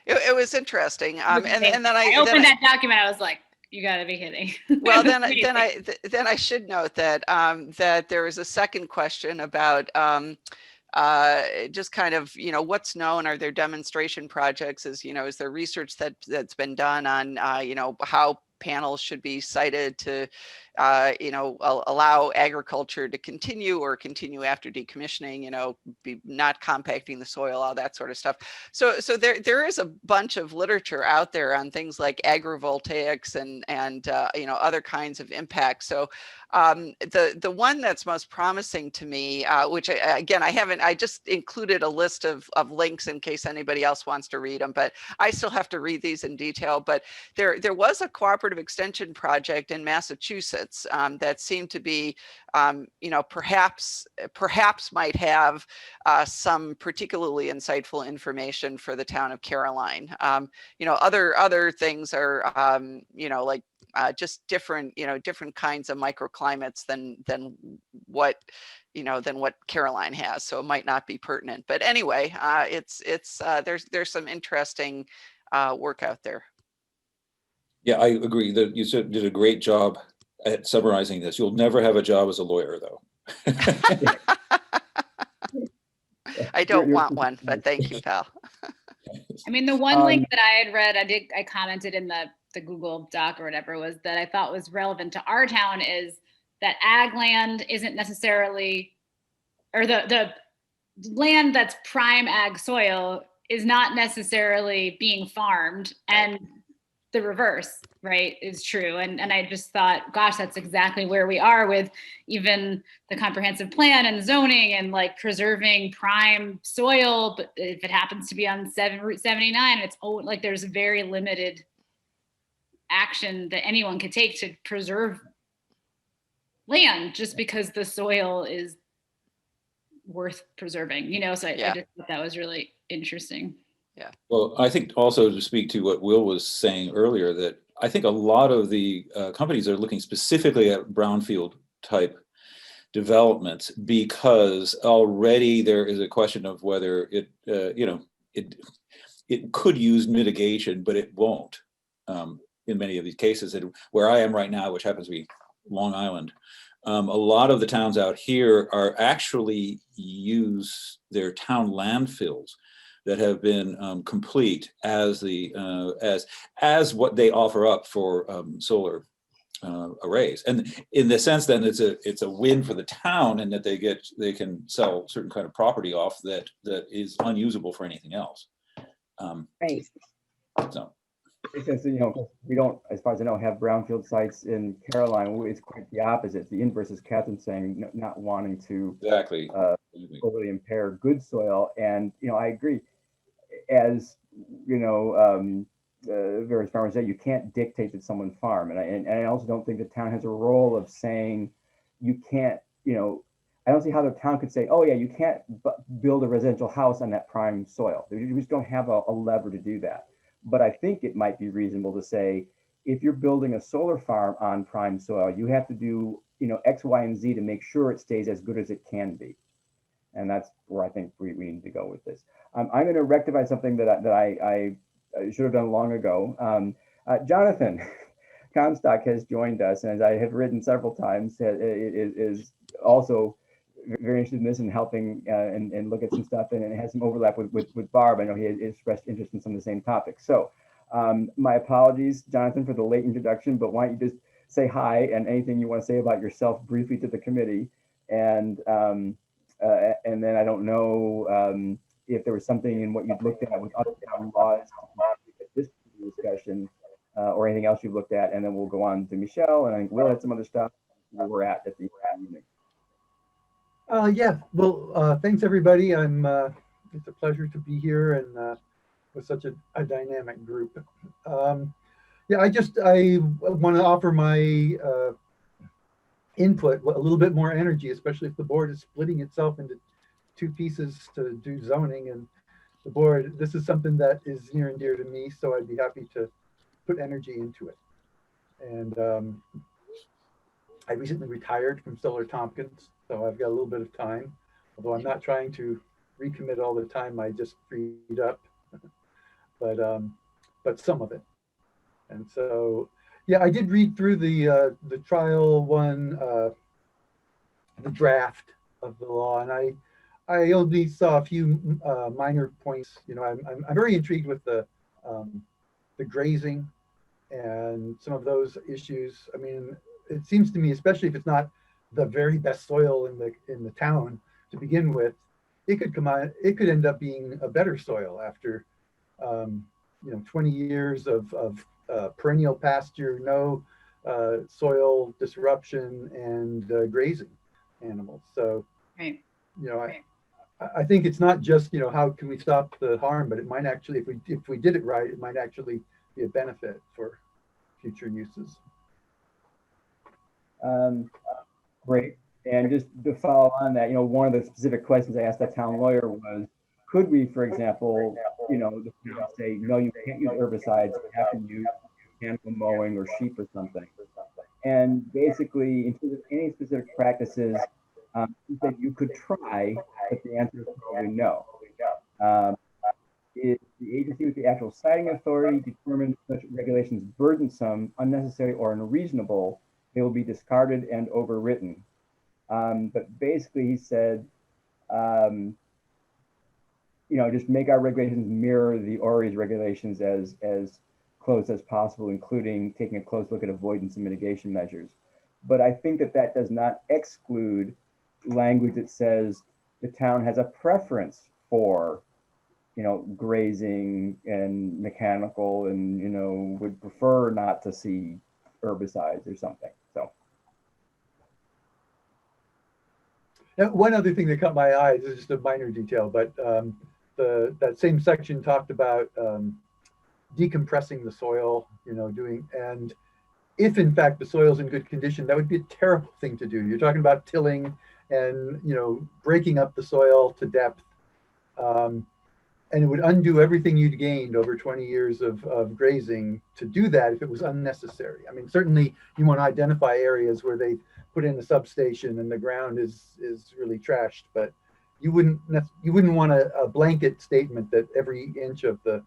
It was interesting. And then I opened that document. I was like, you got to be kidding. Well, then I should note that that there is a second question about just kind of, what's known. Are there demonstration projects? Is there research that's been done on how panels should be sited to allow agriculture to continue or continue after decommissioning, be not compacting the soil, all that sort of stuff. So there is a bunch of literature out there on things like agrivoltaics and other kinds of impacts. So the one that's most promising to me, which I just included a list of links in case anybody else wants to read them, but I still have to read these in detail. But there was a cooperative extension project in Massachusetts that seemed to be, perhaps might have some particularly insightful information for the town of Caroline. Other things are, like just different, different kinds of microclimates than what Caroline has. So it might not be pertinent. But anyway, there's some interesting work out there. Yeah, I agree that you did a great job at summarizing this. You'll never have a job as a lawyer, though. I don't want one, but thank you, pal. I mean, the one link that I had read, I commented in the Google Doc or whatever, was that I thought was relevant to our town, is that ag land isn't necessarily, or the land that's prime ag soil is not necessarily being farmed, and the reverse, right, is true. And I just thought, gosh, that's exactly where we are with even the comprehensive plan and zoning and like preserving prime soil. But if it happens to be on Route 79, it's like there's very limited action that anyone could take to preserve land just because the soil is worth preserving, so I just thought that was really interesting. Yeah. Well, I think also to speak to what Will was saying earlier, that I think a lot of the companies are looking specifically at brownfield type developments, because already there is a question of whether it could use mitigation, but it won't in many of these cases. And where I am right now, which happens to be Long Island, a lot of the towns out here are actually use their town landfills that have been complete as the as what they offer up for solar arrays. And in the sense, then it's a win for the town, in that they can sell certain kind of property off that is unusable for anything else. Right. So Since, you know, we don't, as far as I know, have brownfield sites in Caroline. It's quite the opposite. The inverse is Catherine saying not wanting to Exactly. overly impair good soil. And, you know, I agree. As, you know, various farmers say, you can't dictate that someone farm. And I also don't think the town has a role of saying you can't, you know, I don't see how the town could say, oh yeah, you can't build a residential house on that prime soil. We just don't have a lever to do that. But I think it might be reasonable to say, if you're building a solar farm on prime soil, you have to do, you know, X, Y, and Z to make sure it stays as good as it can be. And that's where I think we need to go with this. I'm going to rectify something that I should have done long ago. Jonathan Comstock has joined us, and as I have written several times, is also very interested in this and helping and look at some stuff, and it has some overlap with Barb. I know he has expressed interest in some of the same topics. So my apologies, Jonathan, for the late introduction, but why don't you just say hi and anything you want to say about yourself briefly to the committee. And then I don't know if there was something in what you've looked at with other town laws, this discussion, or anything else you've looked at, and then we'll go on to Michelle, and I think Will had some other stuff where we're at the evening. Yeah, well, thanks everybody. It's a pleasure to be here and with such a dynamic group. Yeah, I want to offer my input, a little bit more energy, especially if the board is splitting itself into two pieces to do zoning, and the board, this is something that is near and dear to me, so I'd be happy to put energy into it. And I recently retired from Solar Tompkins, so I've got a little bit of time, although I'm not trying to recommit all the time I just freed up, but some of it. And so, yeah, I did read through the trial one, the draft of the law, and I only saw a few minor points. You know, I'm very intrigued with the grazing and some of those issues. I mean, it seems to me, especially if it's not the very best soil in the town to begin with, it could come out, it could end up being a better soil after 20 years of perennial pasture, no soil disruption, and grazing animals. So, right. I think it's not just, how can we stop the harm, but it might actually, if we did it right, it might actually be a benefit for future uses. Great. And just to follow on that, one of the specific questions I asked the town lawyer was, could we, for example, say, no, you can't use herbicides, you have to use animal mowing or sheep or something. And basically, in terms of any specific practices, that you could try, but the answer is probably no. If the agency with the actual siting authority determines such regulations burdensome, unnecessary, or unreasonable, they will be discarded and overwritten. But basically, he said, just make our regulations mirror the ORI's regulations as close as possible, including taking a close look at avoidance and mitigation measures. But I think that does not exclude language that says the town has a preference for, grazing and mechanical, and, would prefer not to see herbicides or something. So. One other thing that caught my eye, this is just a minor detail, but that same section talked about decompressing the soil, and if in fact the soil is in good condition, that would be a terrible thing to do. You're talking about tilling and, breaking up the soil to depth. And it would undo everything you'd gained over 20 years of grazing to do that if it was unnecessary. I mean, certainly you want to identify areas where they put in a substation and the ground is really trashed, but you wouldn't want a blanket statement that every inch of the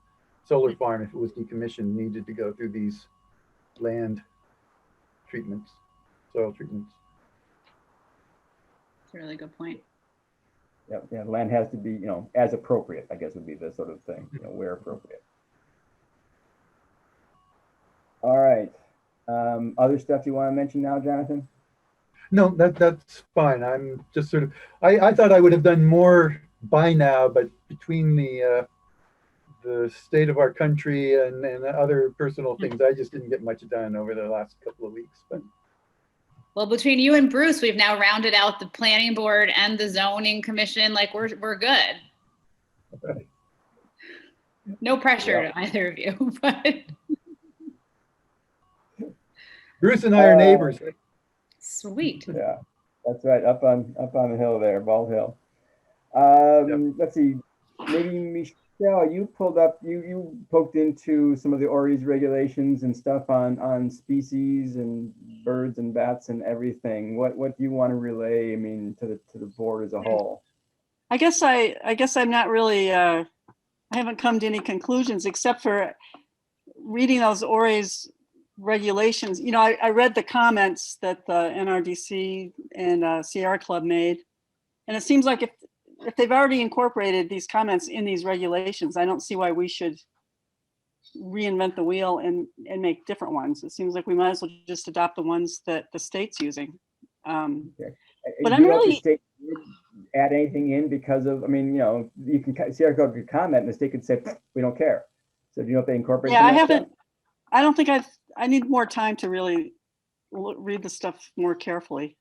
solar farm, if it was decommissioned, needed to go through these land treatments, soil treatments. That's a really good point. Yeah, land has to be, as appropriate, I guess would be the sort of thing, where appropriate. All right. Other stuff you want to mention now, Jonathan? No, that's fine. I'm just sort of, I thought I would have done more by now, but between the the state of our country and other personal things, I just didn't get much done over the last couple of weeks. But Well, between you and Bruce, we've now rounded out the planning board and the zoning commission. Like we're good. Right. No pressure to either of you, but Bruce and I are neighbors. sweet. Yeah, that's right. Up on the hill there, Bald Hill. Let's see. Maybe Michelle, you pulled up. You poked into some of the ORI's regulations and stuff on species and birds and bats and everything. What do you want to relay? I mean, to the board as a whole. I guess I'm not really. I haven't come to any conclusions except for reading those ORI's regulations. You know, I read the comments that the NRDC and Sierra Club made, and it seems like if they've already incorporated these comments in these regulations, I don't see why we should reinvent the wheel and make different ones. It seems like we might as well just adopt the ones that the state's using. But I'm really add anything in because of, I mean, you know, you can Sierra Club could comment and the state could say we don't care. So do you know if they incorporate? Yeah, I haven't. I don't think I need more time to really read the stuff more carefully.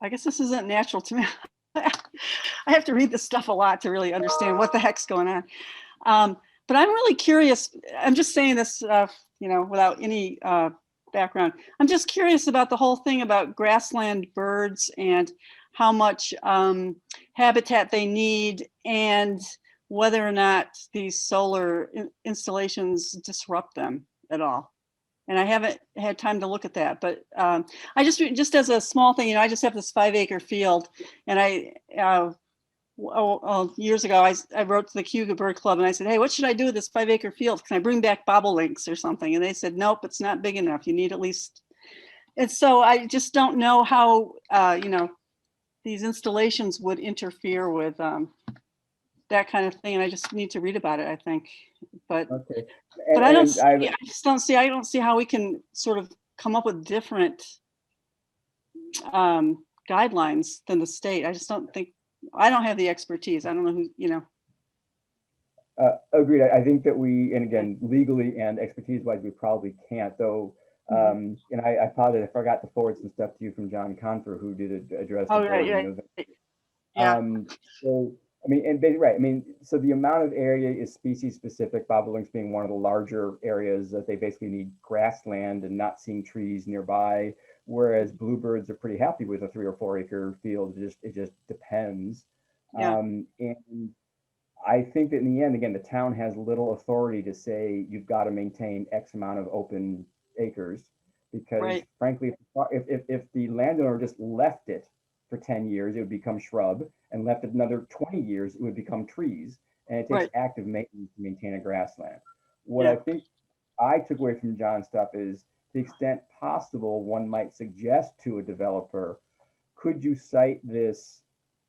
I guess this isn't natural to me. I have to read this stuff a lot to really understand what the heck's going on. But I'm really curious. I'm just saying this, you know, without any background. I'm just curious about the whole thing about grassland birds and how much habitat they need and whether or not these solar installations disrupt them at all. And I haven't had time to look at that, but I just as a small thing, you know, I just have this 5-acre field, and years ago I wrote to the Cayuga Bird Club and I said, hey, what should I do with this 5-acre field? Can I bring back bobolinks or something? And they said, nope, it's not big enough. You need at least. And so I just don't know how you know, these installations would interfere with that kind of thing, and I just need to read about it, I think. But okay. But I don't see how we can sort of come up with different guidelines than the state. I just don't think, I don't have the expertise. I don't know who, you know. Agreed. I think that we, and again, legally and expertise-wise, we probably can't, though. And I apologize, I forgot to forward some stuff to you from John Confer, who did address. Oh, right, yeah. So, I mean, right. I mean, so the amount of area is species specific, bobolinks being one of the larger areas that they basically need grassland and not seeing trees nearby. Whereas bluebirds are pretty happy with a 3 or 4 acre field. It just depends. Yeah. And I think that in the end, again, the town has little authority to say you've got to maintain X amount of open acres, because frankly, if the landowner just left it for 10 years, it would become shrub, and left it another 20 years, it would become trees. And it takes active maintenance to maintain a grassland. What I think I took away from John's stuff is, to the extent possible, one might suggest to a developer, could you site this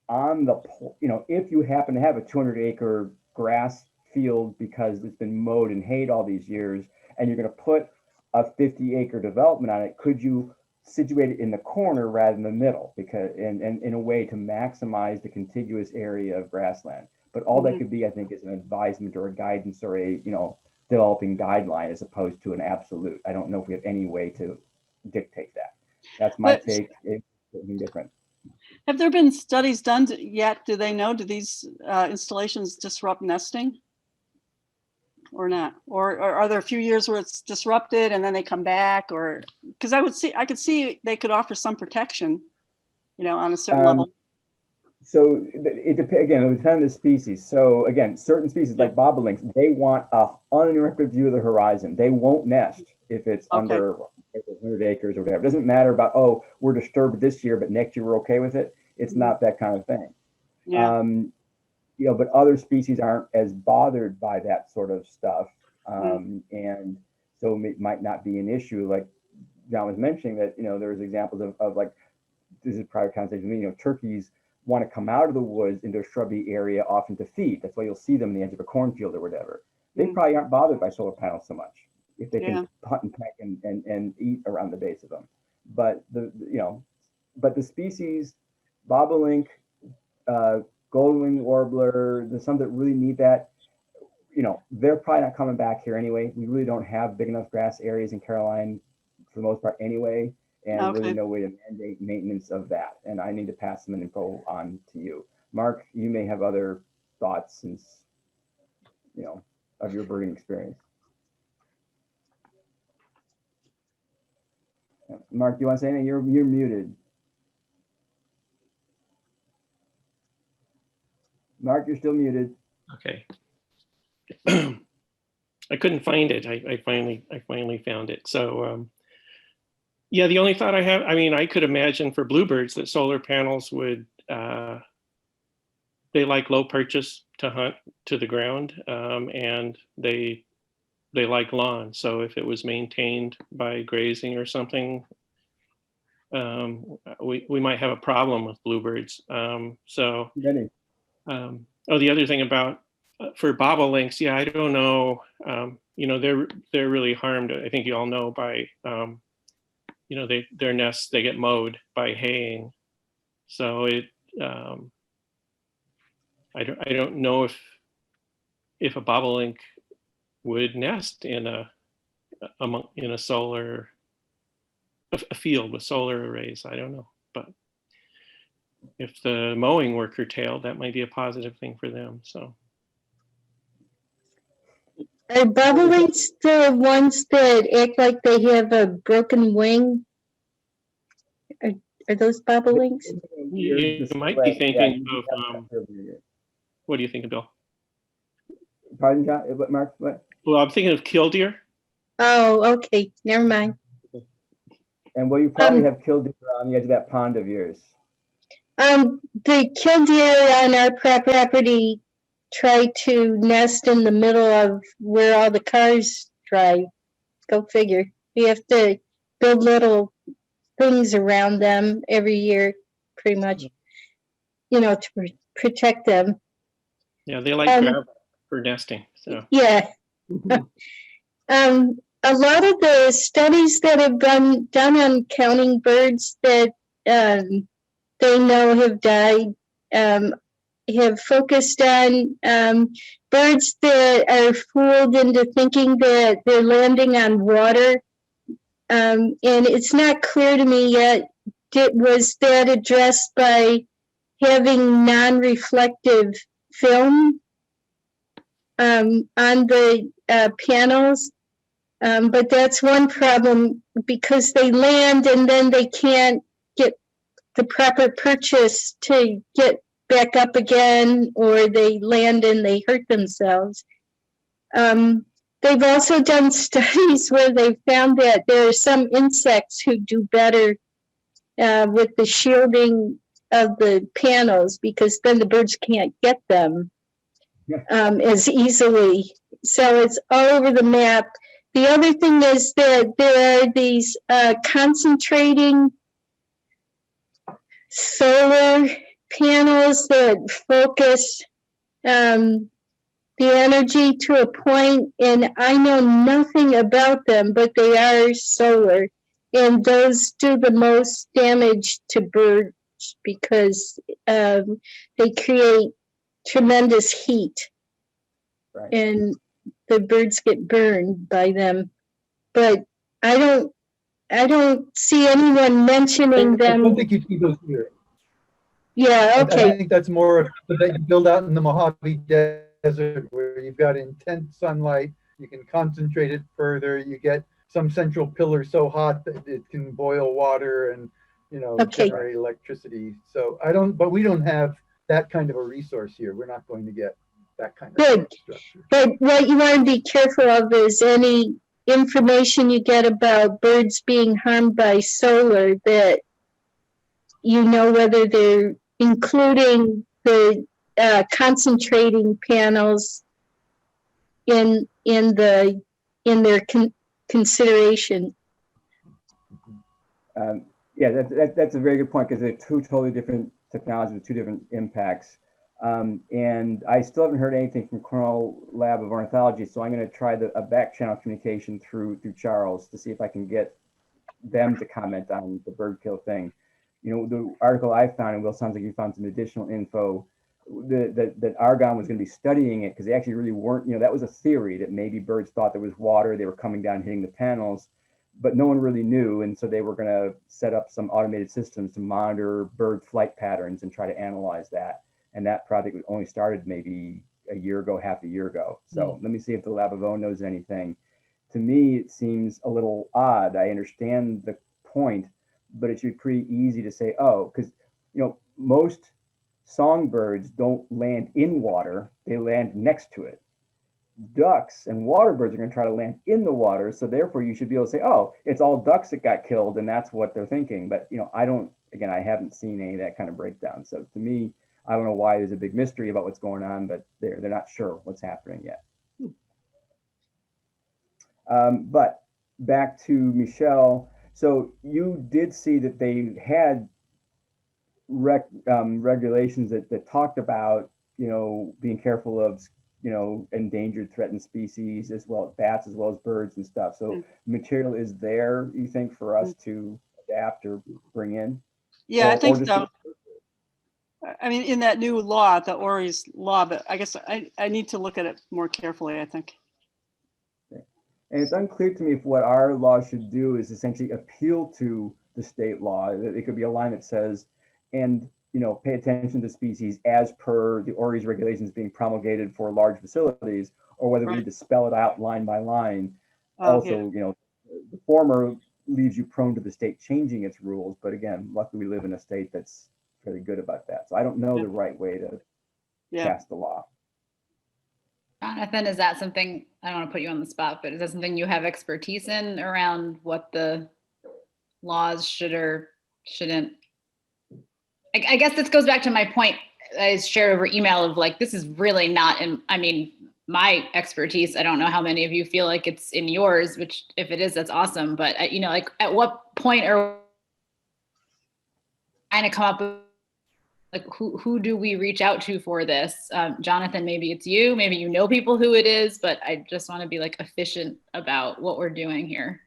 on the, you know, if you happen to have a 200-acre grass field because it's been mowed and hayed all these years, and you're going to put a 50-acre development on it, could you situate it in the corner rather than the middle, because and in a way to maximize the contiguous area of grassland? But all that could be, I think, is an advisement or a guidance or a, you know, developing guideline as opposed to an absolute. I don't know if we have any way to dictate that. That's my take. It's something different. Have there been studies done yet? Do they know, do these installations disrupt nesting or not? Or are there a few years where it's disrupted and then they come back? Or, because I could see they could offer some protection, you know, on a certain level. So it depends, again, it depends on the species. So again, certain species like bobolinks, they want a uninterrupted view of the horizon. They won't nest if it's under 100 acres or whatever. It doesn't matter about, oh, we're disturbed this year, but next year we're okay with it. It's not that kind of thing. Yeah. You know, but other species aren't as bothered by that sort of stuff. And so it might not be an issue. Like John was mentioning that, you know, there's examples of like, this is prior conversation, you know, turkeys want to come out of the woods into a shrubby area often to feed. That's why you'll see them in the edge of a cornfield or whatever. They probably aren't bothered by solar panels so much if they can hunt and peck and eat around the base of them. But the species, bobolink, golden winged warbler, the some that really need that, you know, they're probably not coming back here anyway. We really don't have big enough grass areas in Caroline for the most part anyway, and really Okay. no way to mandate maintenance of that. And I need to pass some info on to you. Mark, you may have other thoughts since, you know, of your birding experience. Mark, you want to say anything? You're muted. Mark, you're still muted. Okay. I couldn't find it. I finally found it. So yeah, the only thought I have, I mean, I could imagine for bluebirds that solar panels would, they like low purchase to hunt to the ground, and they like lawn. So if it was maintained by grazing or something, we might have a problem with bluebirds. So Ready. oh, the other thing about for bobolinks, yeah, I don't know. You know, they're really harmed. I think you all know by you know, their nests, they get mowed by haying. So it I don't know if a bobolink would nest in a solar a field with solar arrays. I don't know, but if the mowing were curtailed, that might be a positive thing for them. So Are bobolinks the ones that act like they have a broken wing? Are those bobolinks? you might be thinking of what do you think of, Bill? Pardon, John? What, Mark? What? Well, I'm thinking of killdeer. Oh, okay, never mind. And will you probably have killdeer on the edge of that pond of yours? The killdeer on our property try to nest in the middle of where all the cars drive. Go figure. We have to build little things around them every year, pretty much, you know, to protect them. Yeah, they like gravel for nesting. So Yeah. A lot of the studies that have been done on counting birds that they know have died have focused on birds that are fooled into thinking that they're landing on water. And it's not clear to me yet, was that addressed by having non-reflective film on the panels? But that's one problem because they land and then they can't get the proper purchase to get back up again, or they land and they hurt themselves. They've also done studies where they found that there are some insects who do better with the shielding of the panels because then the birds can't get them as easily. So it's all over the map. The other thing is that there are these concentrating solar panels that focus the energy to a point, and I know nothing about them, but they are solar, and those do the most damage to birds because they create tremendous heat. Right. And the birds get burned by them, but I don't see anyone mentioning I don't them. think you see those here. Yeah, I okay, think that's more that you build out in the Mojave Desert where you've got intense sunlight, you can concentrate it further, you get some central pillar so hot that it can boil water and, you know, Okay. generate electricity. So but we don't have that kind of a resource here. We're not going to get that kind of Good. structure. but what you want to be careful of is any information you get about birds being harmed by solar, that you know whether they're including the concentrating panels in their consideration. Yeah, that's a very good point because they're two totally different technologies with two different impacts. And I still haven't heard anything from Cornell Lab of Ornithology, so I'm going to try a back channel communication through Charles to see if I can get them to comment on the bird kill thing. You know, the article I found, and Will, sounds like you found some additional info. that Argonne was going to be studying it, because they actually really weren't, that was a theory that maybe birds thought there was water, they were coming down hitting the panels, but no one really knew. And so they were going to set up some automated systems to monitor bird flight patterns and try to analyze that. And that project only started maybe a year ago, half a year ago. So let me see if the Lab of O knows anything. To me, it seems a little odd. I understand the point, but it should be pretty easy to say, oh, because, most songbirds don't land in water, they land next to it. Ducks and water birds are going to try to land in the water, so therefore you should be able to say, oh, it's all ducks that got killed, and that's what they're thinking. But I haven't seen any of that kind of breakdown. So to me, I don't know why there's a big mystery about what's going on, but they're not sure what's happening yet. But back to Michelle. So you did see that they had regulations that talked about, being careful of, endangered, threatened species, as well as bats, as well as birds and stuff. So material is there, you think, for us to adapt or bring in? Yeah, I think just- so. I mean, in that new law, the ORI's law, but I guess I need to look at it more carefully, I think. And it's unclear to me if what our law should do is essentially appeal to the state law. It could be a line that says, and pay attention to species as per the ORI's regulations being promulgated for large facilities, or whether we need to spell it out line by line. Also, the former leaves you prone to the state changing its rules, but again, luckily we live in a state that's fairly good about that. So I don't know the right way to pass the law. Jonathan, is that something, I don't want to put you on the spot, but is that something you have expertise in around what the laws should or shouldn't? I guess this goes back to my point I shared over email of like, this is really not my expertise. I don't know how many of you feel like it's in yours, which if it is, that's awesome. But like at what point are trying to come up with, like, who do we reach out to for this? Jonathan, maybe it's you, maybe people who it is, but I just want to be like efficient about what we're doing here.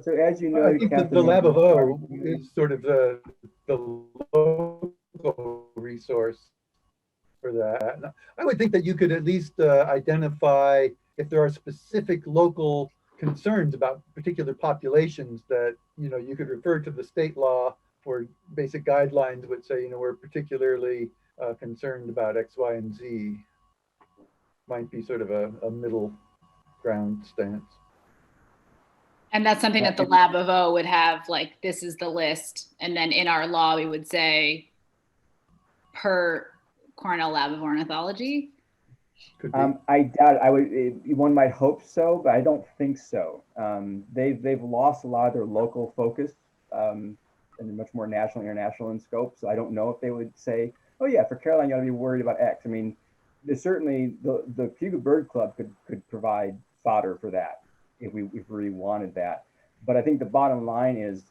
So as you know, I think that the Lab of O is sort of the local resource for that. And I would think that you could at least identify if there are specific local concerns about particular populations that, you could refer to the state law, or basic guidelines would say, we're particularly concerned about X, Y, and Z. Might be sort of a middle ground stance. And that's something that the Lab of O would have, like, this is the list. And then in our law, we would say per Cornell Lab of Ornithology. I doubt it. One might hope so, but I don't think so. They've lost a lot of their local focus and much more national, international in scope. So I don't know if they would say, oh yeah, for Caroline, you ought to be worried about X. I mean, there's certainly the Cayuga Bird Club could provide fodder for that if we really wanted that. But I think the bottom line is,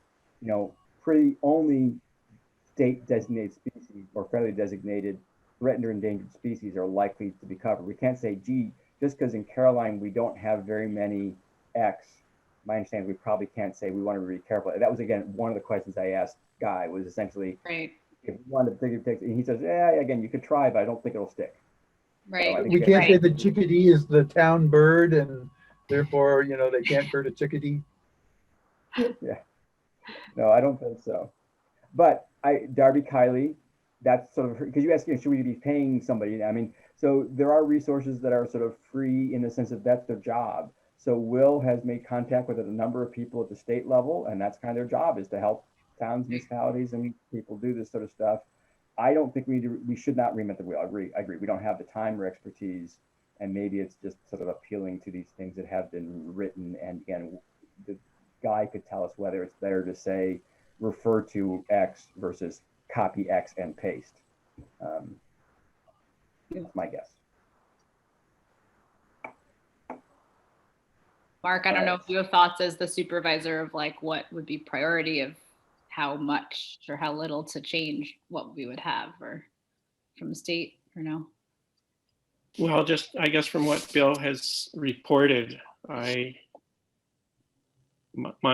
pretty only state designated species or federally designated threatened or endangered species are likely to be covered. We can't say, gee, just because in Caroline we don't have very many X, my understanding, we probably can't say we want to be really careful. That was, again, one of the questions I asked Guy was essentially, right, if we wanted to take, and he says, yeah, again, you could try, but I don't think it'll stick. right. So We can't say the chickadee is the town bird and therefore, they can't hurt a chickadee. Yeah, no, I don't think so. But Darby Kiley, that's sort of, because you asked, should we be paying somebody? I mean, so there are resources that are sort of free in the sense that that's their job. So Will has made contact with a number of people at the state level, and that's kind of their job, is to help towns, municipalities, and people do this sort of stuff. I don't think we should not reinvent the wheel. I agree. We don't have the time or expertise, and maybe it's just sort of appealing to these things that have been written. And again, the Guy could tell us whether it's better to say refer to X versus copy X and paste. That's my guess. Mark, I don't know if you have thoughts as the supervisor of like what would be priority of how much or how little to change what we would have, or from the state, or no? Well, just, I guess from what Bill has reported, my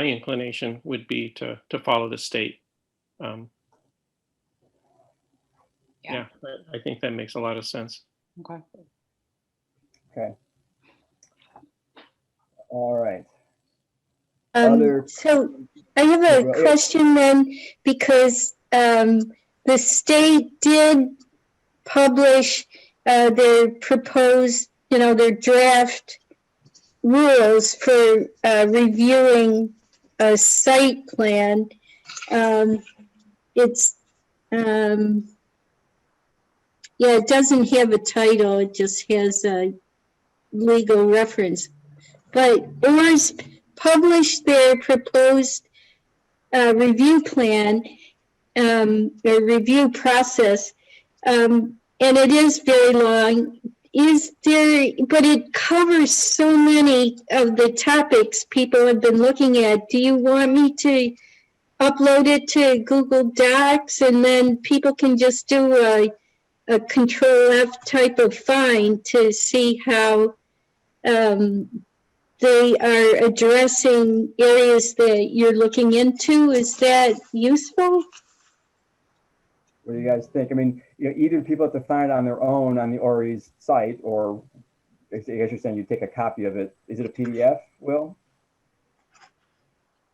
inclination would be to follow the state. Yeah, I think that makes a lot of sense. Okay. Okay. All right. Other- So I have Yeah, a well, yeah. question then, because the state did publish their proposed, their draft rules for reviewing a site plan. It's, yeah, it doesn't have a title, it just has a legal reference. But it was published their proposed review plan, or review process, and it is very long. But it covers so many of the topics people have been looking at. Do you want me to upload it to Google Docs and then people can just do a Control F type of find to see how they are addressing areas that you're looking into? Is that useful? What do you guys think? I mean, either people have to find it on their own on the ORI's site, or I guess you're saying you take a copy of it. Is it a PDF, Will?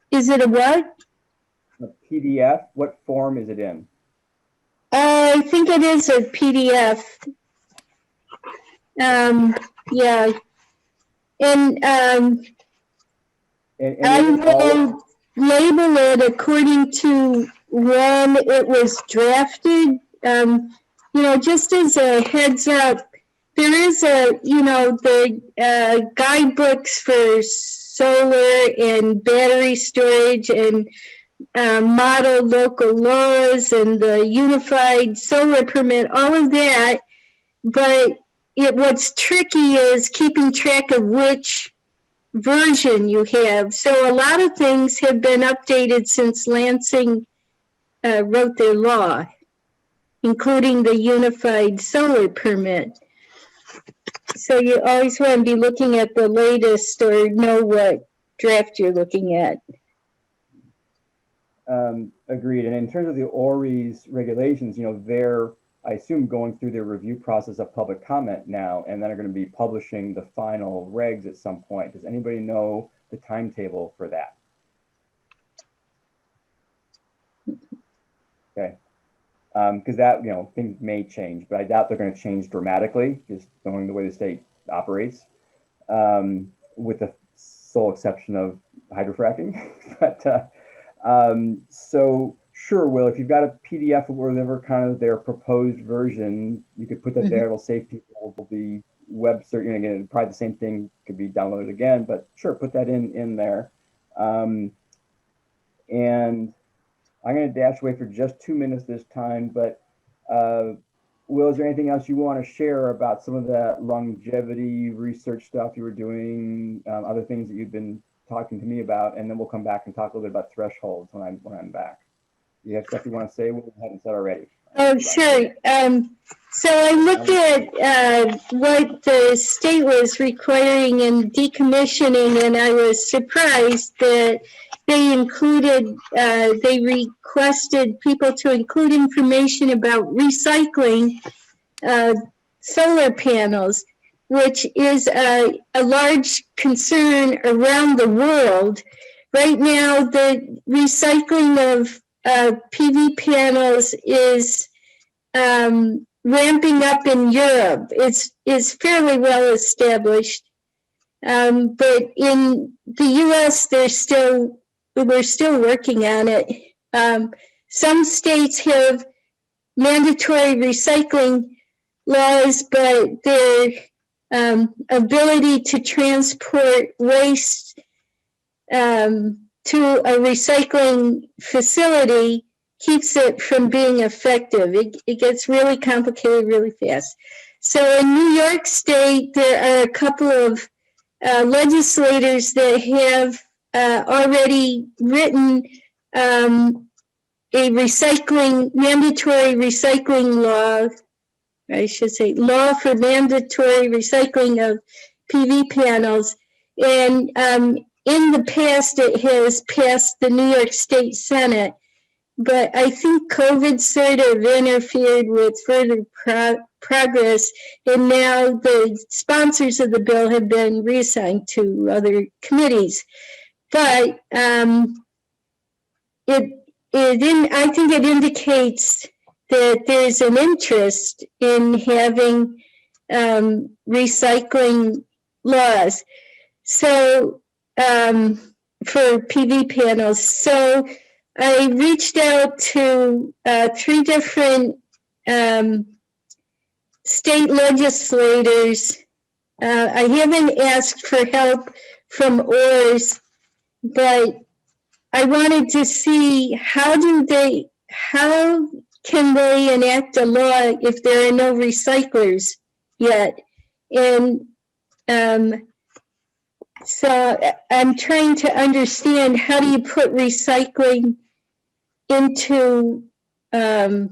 Is it a what? A PDF? What form is it in? I think it is a PDF. Yeah. And I will label it according to when it was drafted. Just as a heads up, there is the guidebooks for solar and battery storage and model local laws and the unified solar permit, all of that. But what's tricky is keeping track of which version you have. So a lot of things have been updated since Lansing wrote their law, including the unified solar permit. So you always want to be looking at the latest or know what draft you're looking at. Agreed. And in terms of the ORI's regulations, they're, I assume, going through their review process of public comment now, and then are going to be publishing the final regs at some point. Does anybody know the timetable for that? Okay. Because that, things may change, but I doubt they're going to change dramatically, just knowing the way the state operates, with the sole exception of hydrofracking. But so sure, Will, if you've got a PDF of whatever kind of their proposed version, you could put that there. It'll save people the web search. Again, probably the same thing could be downloaded again, but sure, put that in there. And I'm going to dash away for just 2 minutes this time, but Will, is there anything else you want to share about some of that longevity research stuff you were doing, other things that you've been talking to me about, and then we'll come back and talk a little bit about thresholds when I'm back. You have stuff you want to say? We haven't said already. Oh, sure. So I looked at what the state was requiring in decommissioning, and I was surprised that they requested people to include information about recycling solar panels, which is a large concern around the world. Right now, the recycling of PV panels is ramping up in Europe. It's fairly well established, but in the U.S., we're still working on it. Some states have mandatory recycling laws, but their ability to transport waste to a recycling facility keeps it from being effective. It gets really complicated really fast. So in New York State, there are a couple of legislators that have already written a mandatory recycling law, I should say, law for mandatory recycling of PV panels. And in the past, it has passed the New York State Senate. but I think COVID sort of interfered with further progress, and now the sponsors of the bill have been reassigned to other committees. But I think it indicates that there's an interest in having recycling laws. So for PV panels. So I reached out to 3 different state legislators. I haven't asked for help from ORS, but I wanted to see how can they enact a law if there are no recyclers yet? And so I'm trying to understand, how do you put recycling into a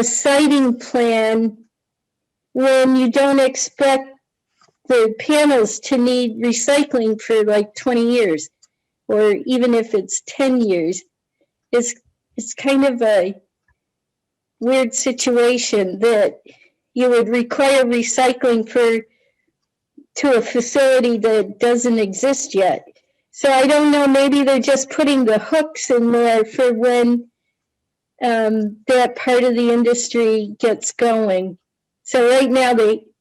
siting plan when you don't expect the panels to need recycling for like 20 years, or even if it's 10 years? It's kind of a weird situation that you would require recycling to a facility that doesn't exist yet. So I don't know, maybe they're just putting the hooks in there for when that part of the industry gets going. So right now,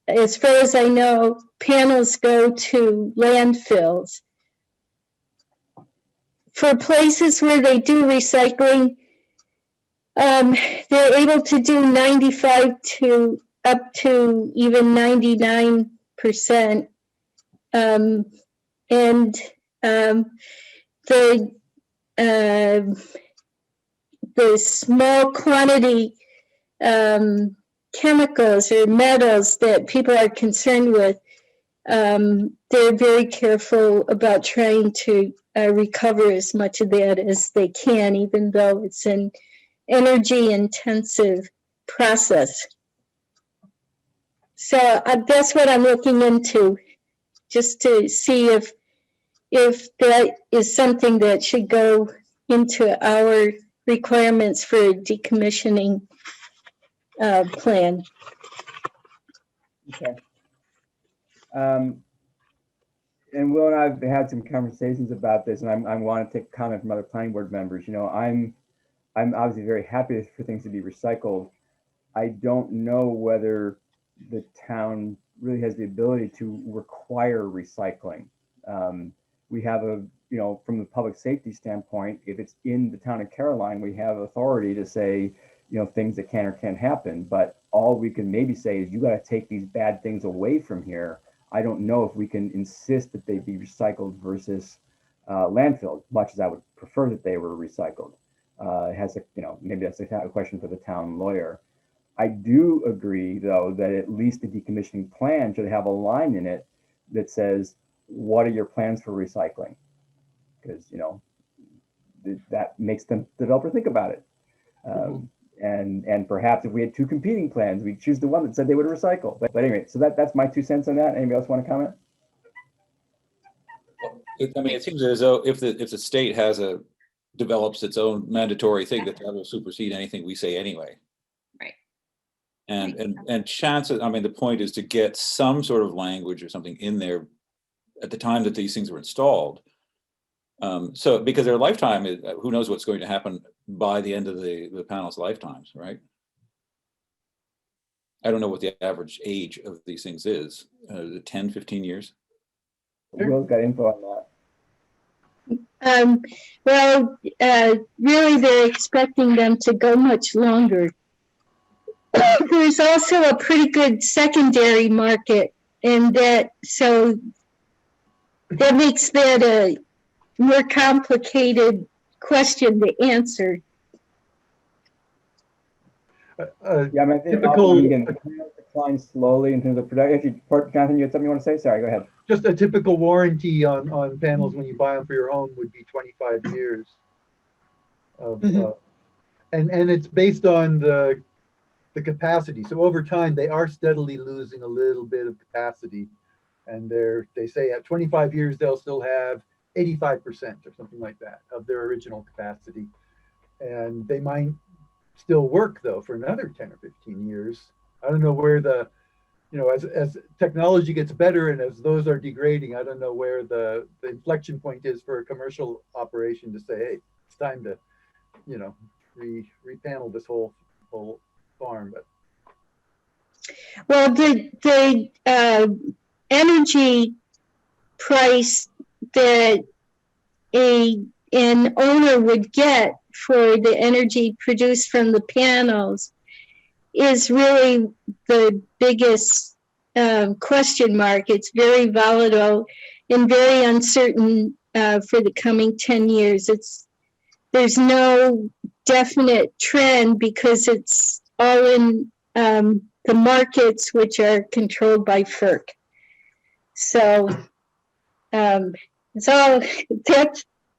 as far as I know, panels go to landfills. For places where they do recycling, they're able to do 95 to up to even 99%. And the small quantity chemicals or metals that people are concerned with, they're very careful about trying to recover as much of that as they can, even though it's an energy intensive process. So that's what I'm looking into, just to see if that is something that should go into our requirements for a decommissioning plan. Okay. And Will and I've had some conversations about this, and I want to take comment from other planning board members. You know, I'm obviously very happy for things to be recycled. I don't know whether the town really has the ability to require recycling. We have from the public safety standpoint, if it's in the town of Caroline, we have authority to say, things that can or can't happen. But all we can maybe say is, you got to take these bad things away from here. I don't know if we can insist that they be recycled versus landfill, much as I would prefer that they were recycled. Maybe that's a question for the town lawyer. I do agree, though, that at least the decommissioning plan should have a line in it that says, what are your plans for recycling? Because, that makes the developer think about it. And perhaps if we had 2 competing plans, we'd choose the one that said they would recycle. But anyway, so that's my 2 cents on that. Anybody else want to comment? It seems as though if the state develops its own mandatory thing, that will supersede anything we say anyway. Right. And chances, the point is to get some sort of language or something in there at the time that these things were installed. So because their lifetime is, who knows what's going to happen by the end of the panel's lifetimes, right? I don't know what the average age of these things is, 10, 15 years. Will's got info on that. Really, they're expecting them to go much longer. There's also a pretty good secondary market, and that makes that a more complicated question to answer. Yeah, I think typical, again, the decline slowly in terms of production. Jonathan, you had something you want to say? Sorry, go ahead. Just a typical warranty on panels when you buy them for your home would be 25 years. And it's based on the capacity. So over time, they are steadily losing a little bit of capacity. And they say at 25 years, they'll still have 85% or something like that of their original capacity. And they might still work though for another 10 or 15 years. I don't know where the, as technology gets better and as those are degrading, I don't know where the inflection point is for a commercial operation to say, hey, it's time to, repanel this whole farm. But Well, the energy price that an owner would get for the energy produced from the panels is really the biggest question mark. It's very volatile and very uncertain for the coming 10 years. There's no definite trend because it's all in the markets, which are controlled by FERC. So that's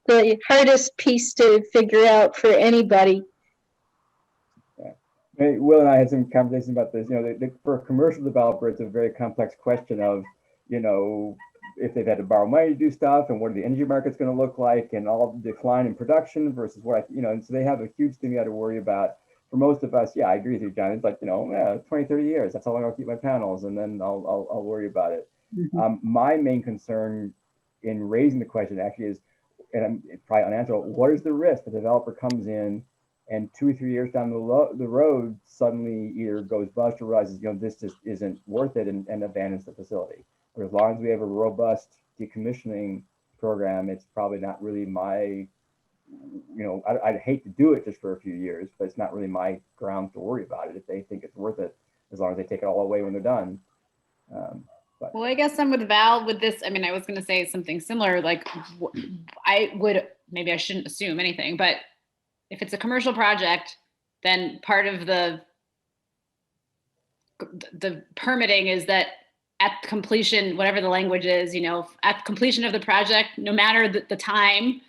the hardest piece to figure out for anybody. Will and I had some conversations about this. For a commercial developer, it's a very complex question of, if they've had to borrow money to do stuff and what are the energy markets going to look like and all the decline in production versus what, and so they have a huge thing they got to worry about. For most of us, yeah, I agree with you, John. It's like, 20, 30 years. That's how long I'll keep my panels and then I'll worry about it. Mm-hmm. My main concern in raising the question actually is, and I'm probably unanswerable, what is the risk the developer comes in and 2 or 3 years down the road suddenly either goes bust or realizes, this just isn't worth it and abandons the facility. But as long as we have a robust decommissioning program, it's probably not really my, I'd hate to do it just for a few years, but it's not really my ground to worry about it if they think it's worth it, as long as they take it all away when they're done. Well, I guess I'm with Val with this. I mean, I was going to say something similar. Like, maybe I shouldn't assume anything, but if it's a commercial project, then part of the permitting is that at completion, whatever the language is, at completion of the project, no matter the time,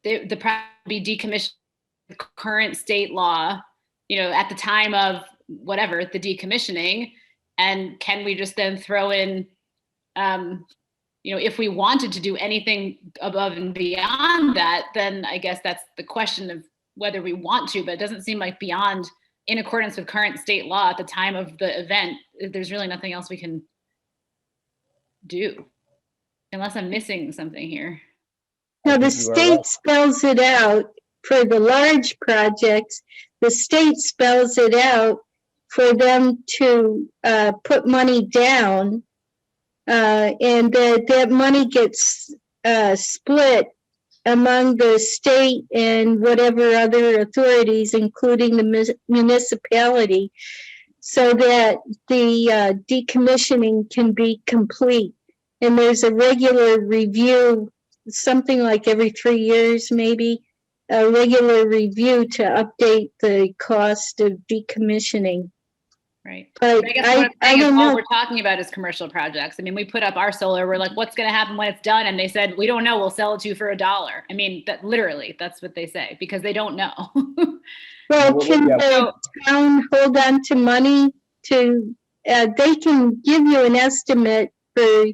the project be decommissioned with current state law, at the time of whatever the decommissioning. And can we just then throw in, if we wanted to do anything above and beyond that, then I guess that's the question of whether we want to, but it doesn't seem like beyond, in accordance with current state law at the time of the event, there's really nothing else we can do, unless I'm missing something here. Now, the state spells it out for the large projects. The state spells it out for them to put money down, and that money gets split among the state and whatever other authorities, including the municipality, so that the decommissioning can be complete. And there's a regular review, something like every 3 years, maybe, a regular review to update the cost of decommissioning. Right. But I guess what I'm saying is don't all know. we're talking about is commercial projects. I mean, we put up our solar, we're like, what's going to happen when it's done? And they said, we don't know, we'll sell it to you for $1. I mean, that literally, that's what they say, because they don't know. Well, can the town hold on to money to, they can give you an estimate for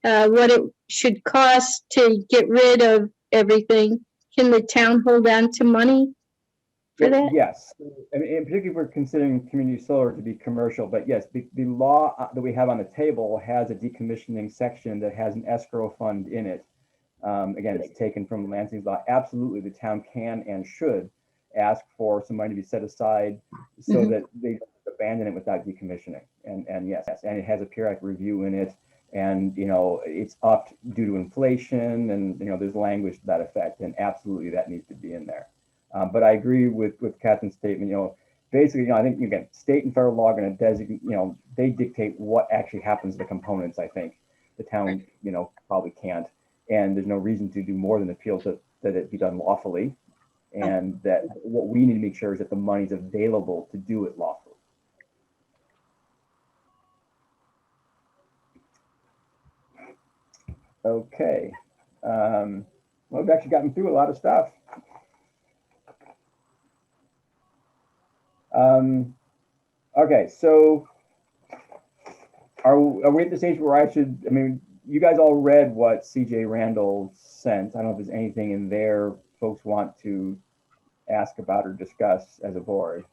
what it should cost to get rid of everything. Can the town hold on to money for that? Yes, I mean, in particular, we're considering community solar to be commercial, but yes, the law that we have on the table has a decommissioning section that has an escrow fund in it. Again, it's taken from Lansing's law. Absolutely, the town can and should ask for some money to be set aside so that they don't abandon it without decommissioning. And yes, and it has a periodic review in it. And, it's upped due to inflation and, there's language to that effect. And absolutely that needs to be in there. But I agree with Catherine's statement, basically, I think, again, state and federal law are going to designate, they dictate what actually happens to the components. I think the town, probably can't. And there's no reason to do more than appeal to that it be done lawfully. And that what we need to make sure is that the money's available to do it lawfully. Okay. Well, we've actually gotten through a lot of stuff. Okay, so are we at the stage where you guys all read what CJ Randall sent. I don't know if there's anything in there folks want to ask about or discuss as a board.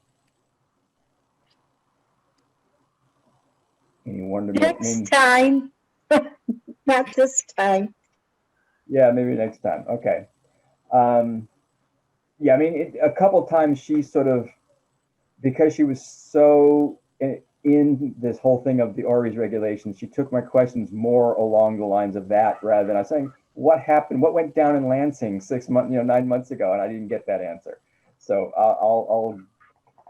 Anyone to make Next time, not this time. Yeah, maybe next time. Okay. Yeah, I mean, a couple times she sort of, because she was so in this whole thing of the ORI's regulations, she took my questions more along the lines of that rather than I was saying, what happened? What went down in Lansing 9 months ago? And I didn't get that answer. So I'll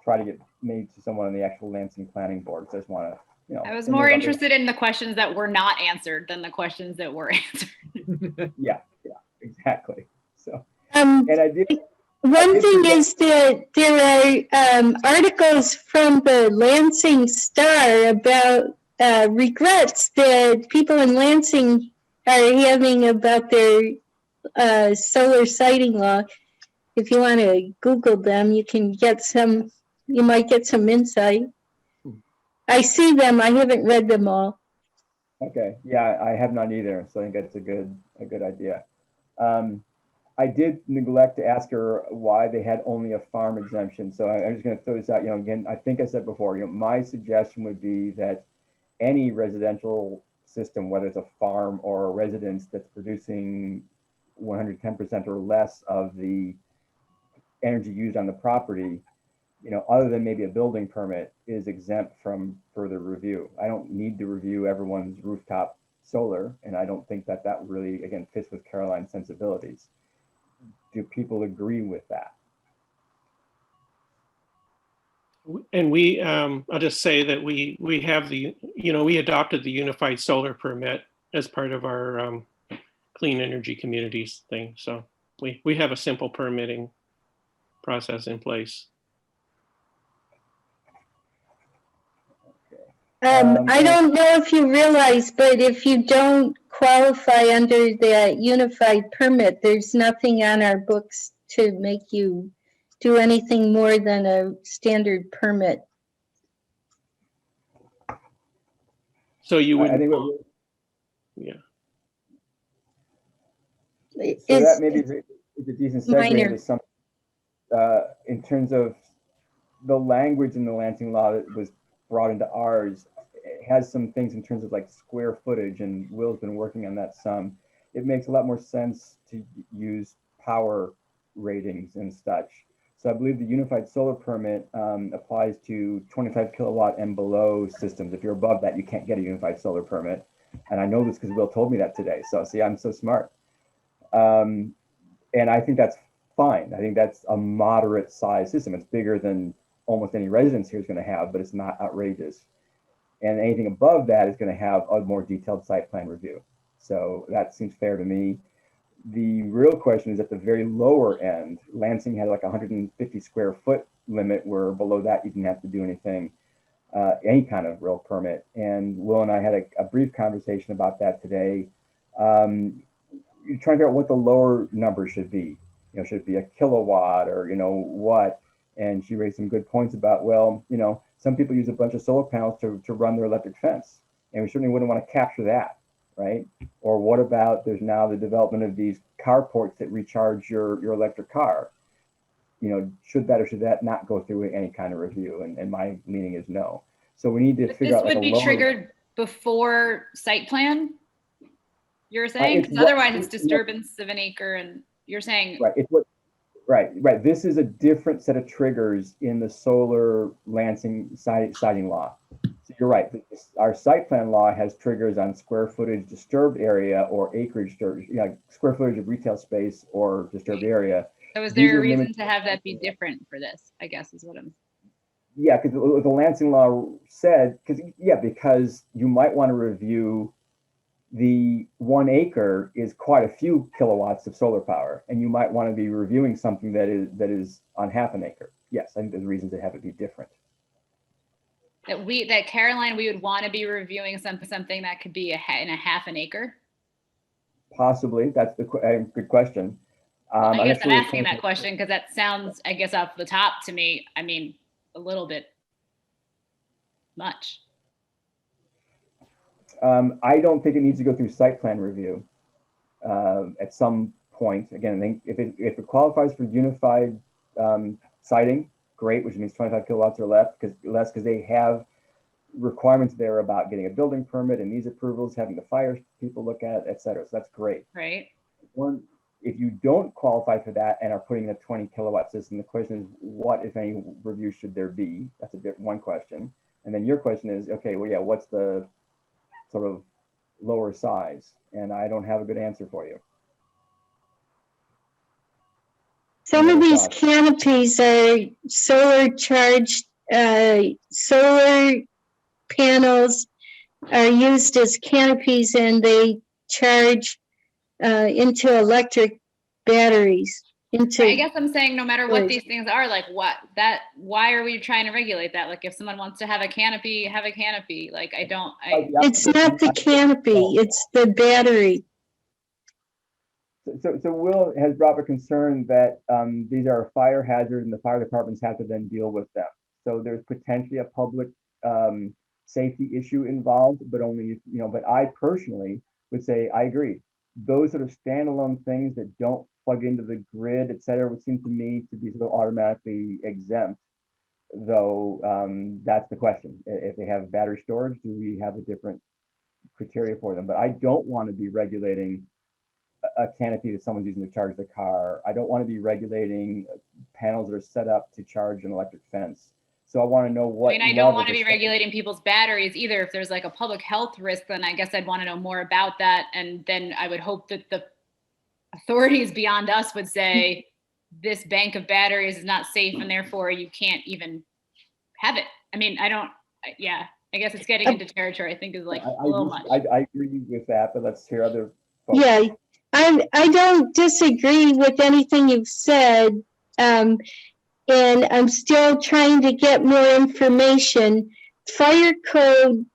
try to get maybe to someone on the actual Lansing Planning Board. So I just want to, I was more interested in the questions that were not answered than the questions that were answered. Yeah, exactly. So, and I did. One thing is that there are articles from the Lansing Star about regrets that people in Lansing are having about their solar siting law. If you want to Google them, you can get some, you might get some insight. I see them, I haven't read them all. Okay, yeah, I have not either, so I think that's a good idea. I did neglect to ask her why they had only a farm exemption, so I'm just going to throw this out. Again, I think I said before, my suggestion would be that any residential system, whether it's a farm or a residence that's producing 110% or less of the energy used on the property, other than maybe a building permit, is exempt from further review. I don't need to review everyone's rooftop solar, and I don't think that really, again, fits with Caroline's sensibilities. Do people agree with that? And I'll just say that we have we adopted the unified solar permit as part of our clean energy communities thing. So we have a simple permitting process in place. I don't know if you realize, but if you don't qualify under the unified permit, there's nothing on our books to make you do anything more than a standard permit. So you would, I think yeah. So that maybe is a decent segue minor. into some, in terms of the language in the Lansing law that was brought into ours. It has some things in terms of like square footage, and Will's been working on that some. It makes a lot more sense to use power ratings and such. So I believe the unified solar permit applies to 25 kilowatt and below systems. If you're above that, you can't get a unified solar permit. And I know this because Will told me that today. So see, I'm so smart. And I think that's fine. I think that's a moderate size system. It's bigger than almost any residence here is going to have, but it's not outrageous. And anything above that is going to have a more detailed site plan review. So that seems fair to me. The real question is at the very lower end. Lansing had like 150 square foot limit, where below that you didn't have to do anything, any kind of real permit. And Will and I had a brief conversation about that today. You're trying to figure out what the lower number should be. Should it be a kilowatt or what? And she raised some good points about, well, some people use a bunch of solar panels to run their electric fence, and we certainly wouldn't want to capture that, right? Or what about there's now the development of these carports that recharge your electric car? Should that or should that not go through any kind of review? And my meaning is no. So we need to But figure this out like would a be lower. triggered before site plan, you're saying? it's 'Cause what- otherwise it's it's what- disturbance of an acre, and you're saying, Right. It's what. Right. This is a different set of triggers in the solar Lansing siting law. So you're right. Our site plan law has triggers on square footage disturbed area or acreage, square footage of retail space or disturbed area. so is These there a are reason limited- to have that be different for this, I guess is what I'm. Yeah, because the Lansing law said, because you might want to review the 1 acre is quite a few kilowatts of solar power, and you might want to be reviewing something that is on half an acre. Yes, I think there's reasons to have it be different. That Caroline, we would want to be reviewing something that could be in a half an acre. Possibly, that's the good question. I guess just I'm really asking that thinking- question because that sounds, I guess, off the top to me, I mean, a little bit much. I don't think it needs to go through site plan review at some point. Again, I think if it qualifies for unified siting, great, which means 25 kilowatts or less, because they have requirements there about getting a building permit and these approvals, having the fire people look at it, et cetera. So that's great. Right. If you don't qualify for that and are putting in a 20 kilowatt system, the question is, what, if any, review should there be? That's one question. And then your question is, okay, well, yeah, what's the sort of lower size? And I don't have a good answer for you. Some of these canopies are solar charged, solar panels are used as canopies and they charge into electric batteries. I guess I'm saying no matter what these things are, like why are we trying to regulate that? Like if someone wants to have a canopy, have a canopy. Like it's not the canopy, it's the battery. So Will has brought up a concern that these are a fire hazard and the fire departments have to then deal with them. So there's potentially a public safety issue involved, but only, but I personally would say, I agree. Those sort of standalone things that don't plug into the grid, et cetera, would seem to me to be sort of automatically exempt. Though that's the question. If they have battery storage, do we have a different criteria for them? But I don't want to be regulating a canopy that someone's using to charge the car. I don't want to be regulating panels that are set up to charge an electric fence. So I want to know what. I mean, I don't want to be regulating people's batteries either. If there's like a public health risk, then I guess I'd want to know more about that. And then I would hope that the authorities beyond us would say, this bank of batteries is not safe and therefore you can't even have it. I mean, I guess it's getting into territory I think is like a little much. I agree with that, but let's hear other folks. Yeah, I don't disagree with anything you've said. And I'm still trying to get more information. Fire code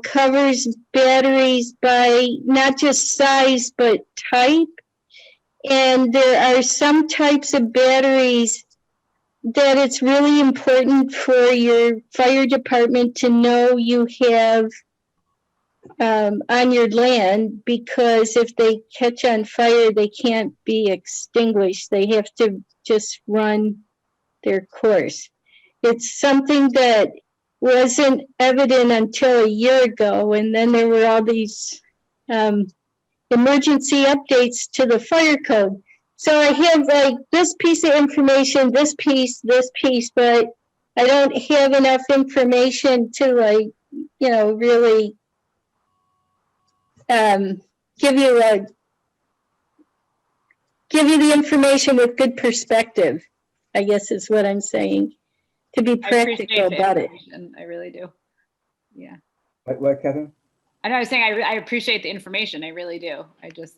covers batteries by not just size, but type. And there are some types of batteries that it's really important for your fire department to know you have on your land, because if they catch on fire, they can't be extinguished. They have to just run their course. It's something that wasn't evident until a year ago, and then there were all these emergency updates to the fire code. So I have like this piece of information, this piece, but I don't have enough information to really give you the information with good perspective, I guess is what I'm saying, to be practical about it. I really do. Yeah. What, Kevin? I was saying I appreciate the information. I really do. I just.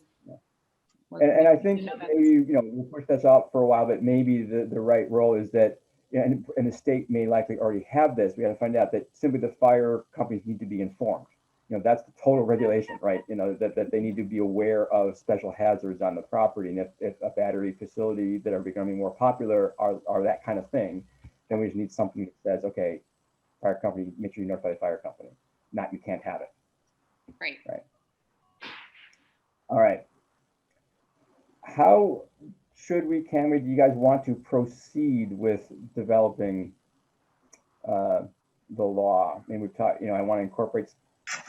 And I think maybe, we'll push this out for a while, but maybe the right role is that, and the state may likely already have this. We got to find out that simply the fire companies need to be informed. That's the total regulation, right? That they need to be aware of special hazards on the property. And if a battery facility that are becoming more popular are that kind of thing, then we just need something that says, okay, fire company, make sure you notify the fire company. Not you can't have it. Right. Right. All right. How should do you guys want to proceed with developing the law? I mean, we've talked, I want to incorporate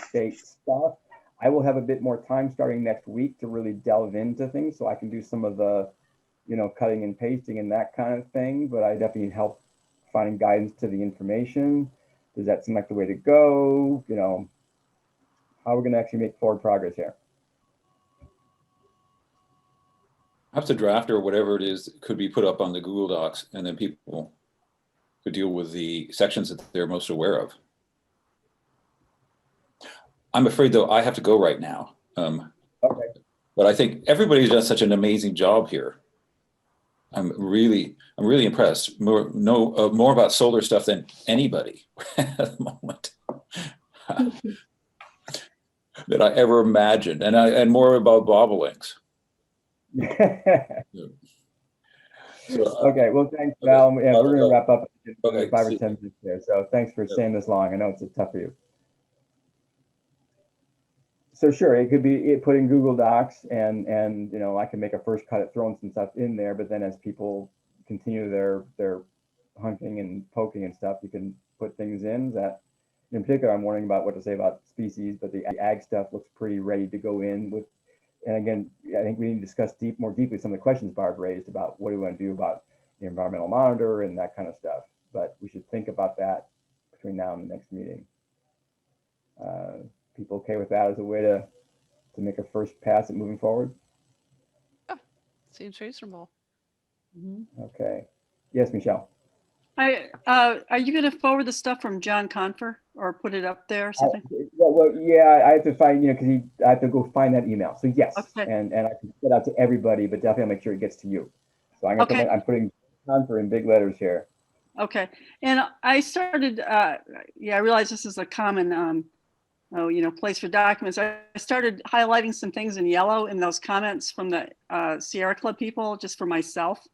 state stuff. I will have a bit more time starting next week to really delve into things, so I can do some of the, cutting and pasting and that kind of thing. But I definitely need help finding guidance to the information. Does that seem like the way to go? How we're going to actually make forward progress here? Perhaps a draft or whatever it is could be put up on the Google Docs, and then people could deal with the sections that they're most aware of. I'm afraid, though, I have to go right now. Okay. But I think everybody's done such an amazing job here. I'm really impressed. More about solar stuff than anybody at the moment that I ever imagined, and more about bobolinks. Okay, well, thanks, Val. Okay. Yeah, we're going to wrap up in Okay. 5 or 10 minutes there. So thanks for staying this long. I know it's tough for you. So sure, it could be put in Google Docs, and you know, I can make a first cut at throwing some stuff in there, but then as people continue their hunting and poking and stuff, you can put things in that. In particular, I'm wondering about what to say about species, but the ag stuff looks pretty ready to go in with. And again, I think we need to discuss more deeply some of the questions Barb raised about what do we want to do about the environmental monitor and that kind of stuff. But we should think about that between now and the next meeting. People okay with that as a way to make a first pass at moving forward? Seems reasonable. Okay. Yes, Michelle. Are you going to forward the stuff from John Confer or put it up there or something? Well, yeah, I have to find, you know, because I have to go find that email. So yes, Okay. and I can get out to everybody, but definitely I'll make sure it gets to you. So I'm gonna Okay. I'm putting Confer in big letters here. Okay. And I started, yeah, I realize this is a common, place for documents. I started highlighting some things in yellow in those comments from the Sierra Club people, just for myself.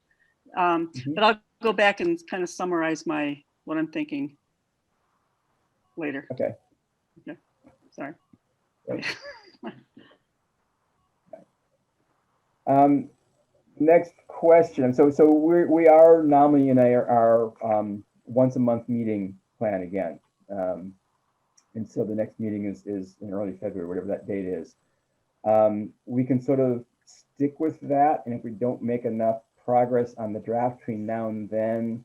But I'll go back and kind of summarize what I'm thinking later. Okay. Okay. Sorry. Great. Next question. So we are nominally in our once a month meeting plan again. And so the next meeting is in early February, whatever that date is. We can sort of stick with that. And if we don't make enough progress on the draft between now and then,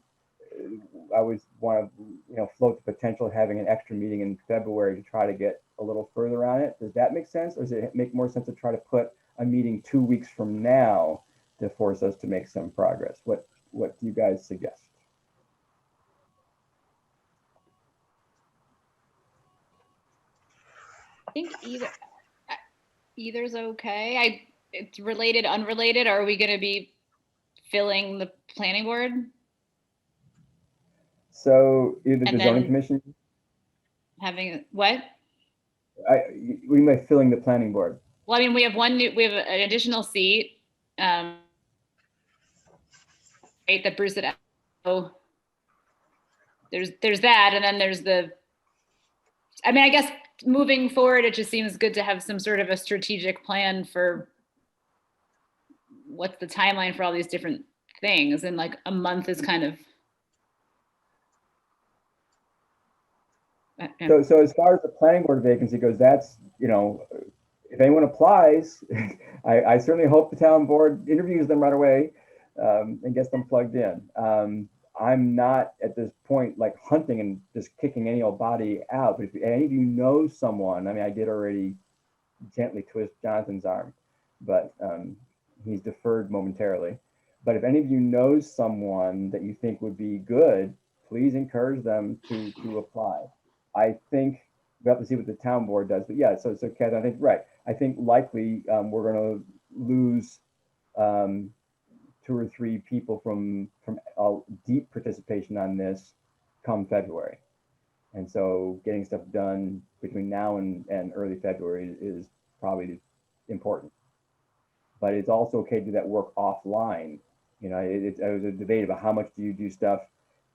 I would want to, float the potential of having an extra meeting in February to try to get a little further on it. Does that make sense? Or does it make more sense to try to put a meeting 2 weeks from now to force us to make some progress? What do you guys suggest? I think either's okay. It's related, unrelated. Are we going to be filling the planning board? So either And the zoning then- commission, Having what? we might filling the planning board. Well, I mean, we have an additional seat. Right, that Bruce had. Oh, there's that, and then there's I mean, I guess moving forward, it just seems good to have some sort of a strategic plan for what's the timeline for all these different things, and like a month is kind of. So as far as the planning board vacancy goes, that's, if anyone applies, I certainly hope the town board interviews them right away and gets them plugged in. I'm not at this point like hunting and just kicking any old body out. But if any of you know someone, I mean, I did already gently twist Jonathan's arm, but he's deferred momentarily. But if any of you know someone that you think would be good, please encourage them to apply. I think we have to see what the town board does, but yeah, so Kat, I think, right. I think likely we're going to lose 2 or 3 people from deep participation on this come February. And so getting stuff done between now and early February is probably important. But it's also okay to do that work offline. It was a debate about how much do you do stuff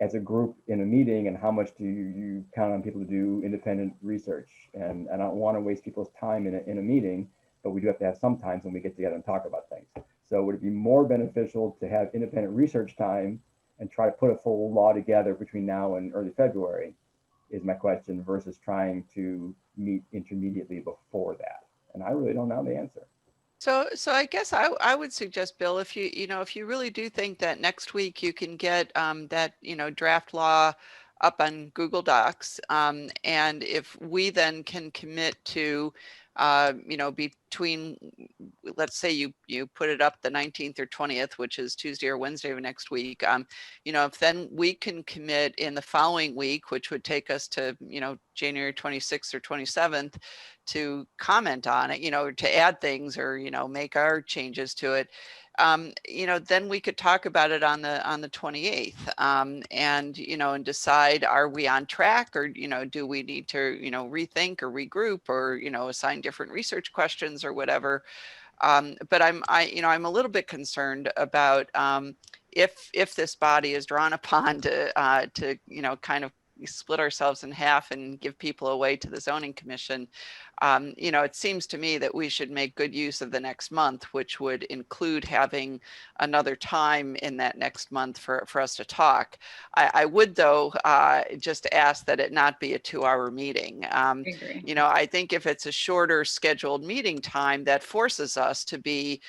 as a group in a meeting and how much do you count on people to do independent research. And I don't want to waste people's time in a meeting, but we do have to have some times when we get together and talk about things. So would it be more beneficial to have independent research time and try to put a full law together between now and early February is my question, versus trying to meet intermediately before that? And I really don't know the answer. So I guess I would suggest, Bill, if you really do think that next week you can get that draft law up on Google Docs, and if we then can commit to between, let's say you put it up the 19th or 20th, which is Tuesday or Wednesday of next week, if then we can commit in the following week, which would take us to January 26th or 27th, to comment on it, or to add things or make our changes to it, then we could talk about it on the 28th, and decide, are we on track, or do we need to rethink or regroup, or assign different research questions or whatever. But I'm a little bit concerned about if this body is drawn upon to kind of split ourselves in half and give people away to the zoning commission, you know, it seems to me that we should make good use of the next month, which would include having another time in that next month for us to talk. I would, though, just ask that it not be a 2-hour meeting. I agree. You know, I think if it's a shorter scheduled meeting time, that forces us to be,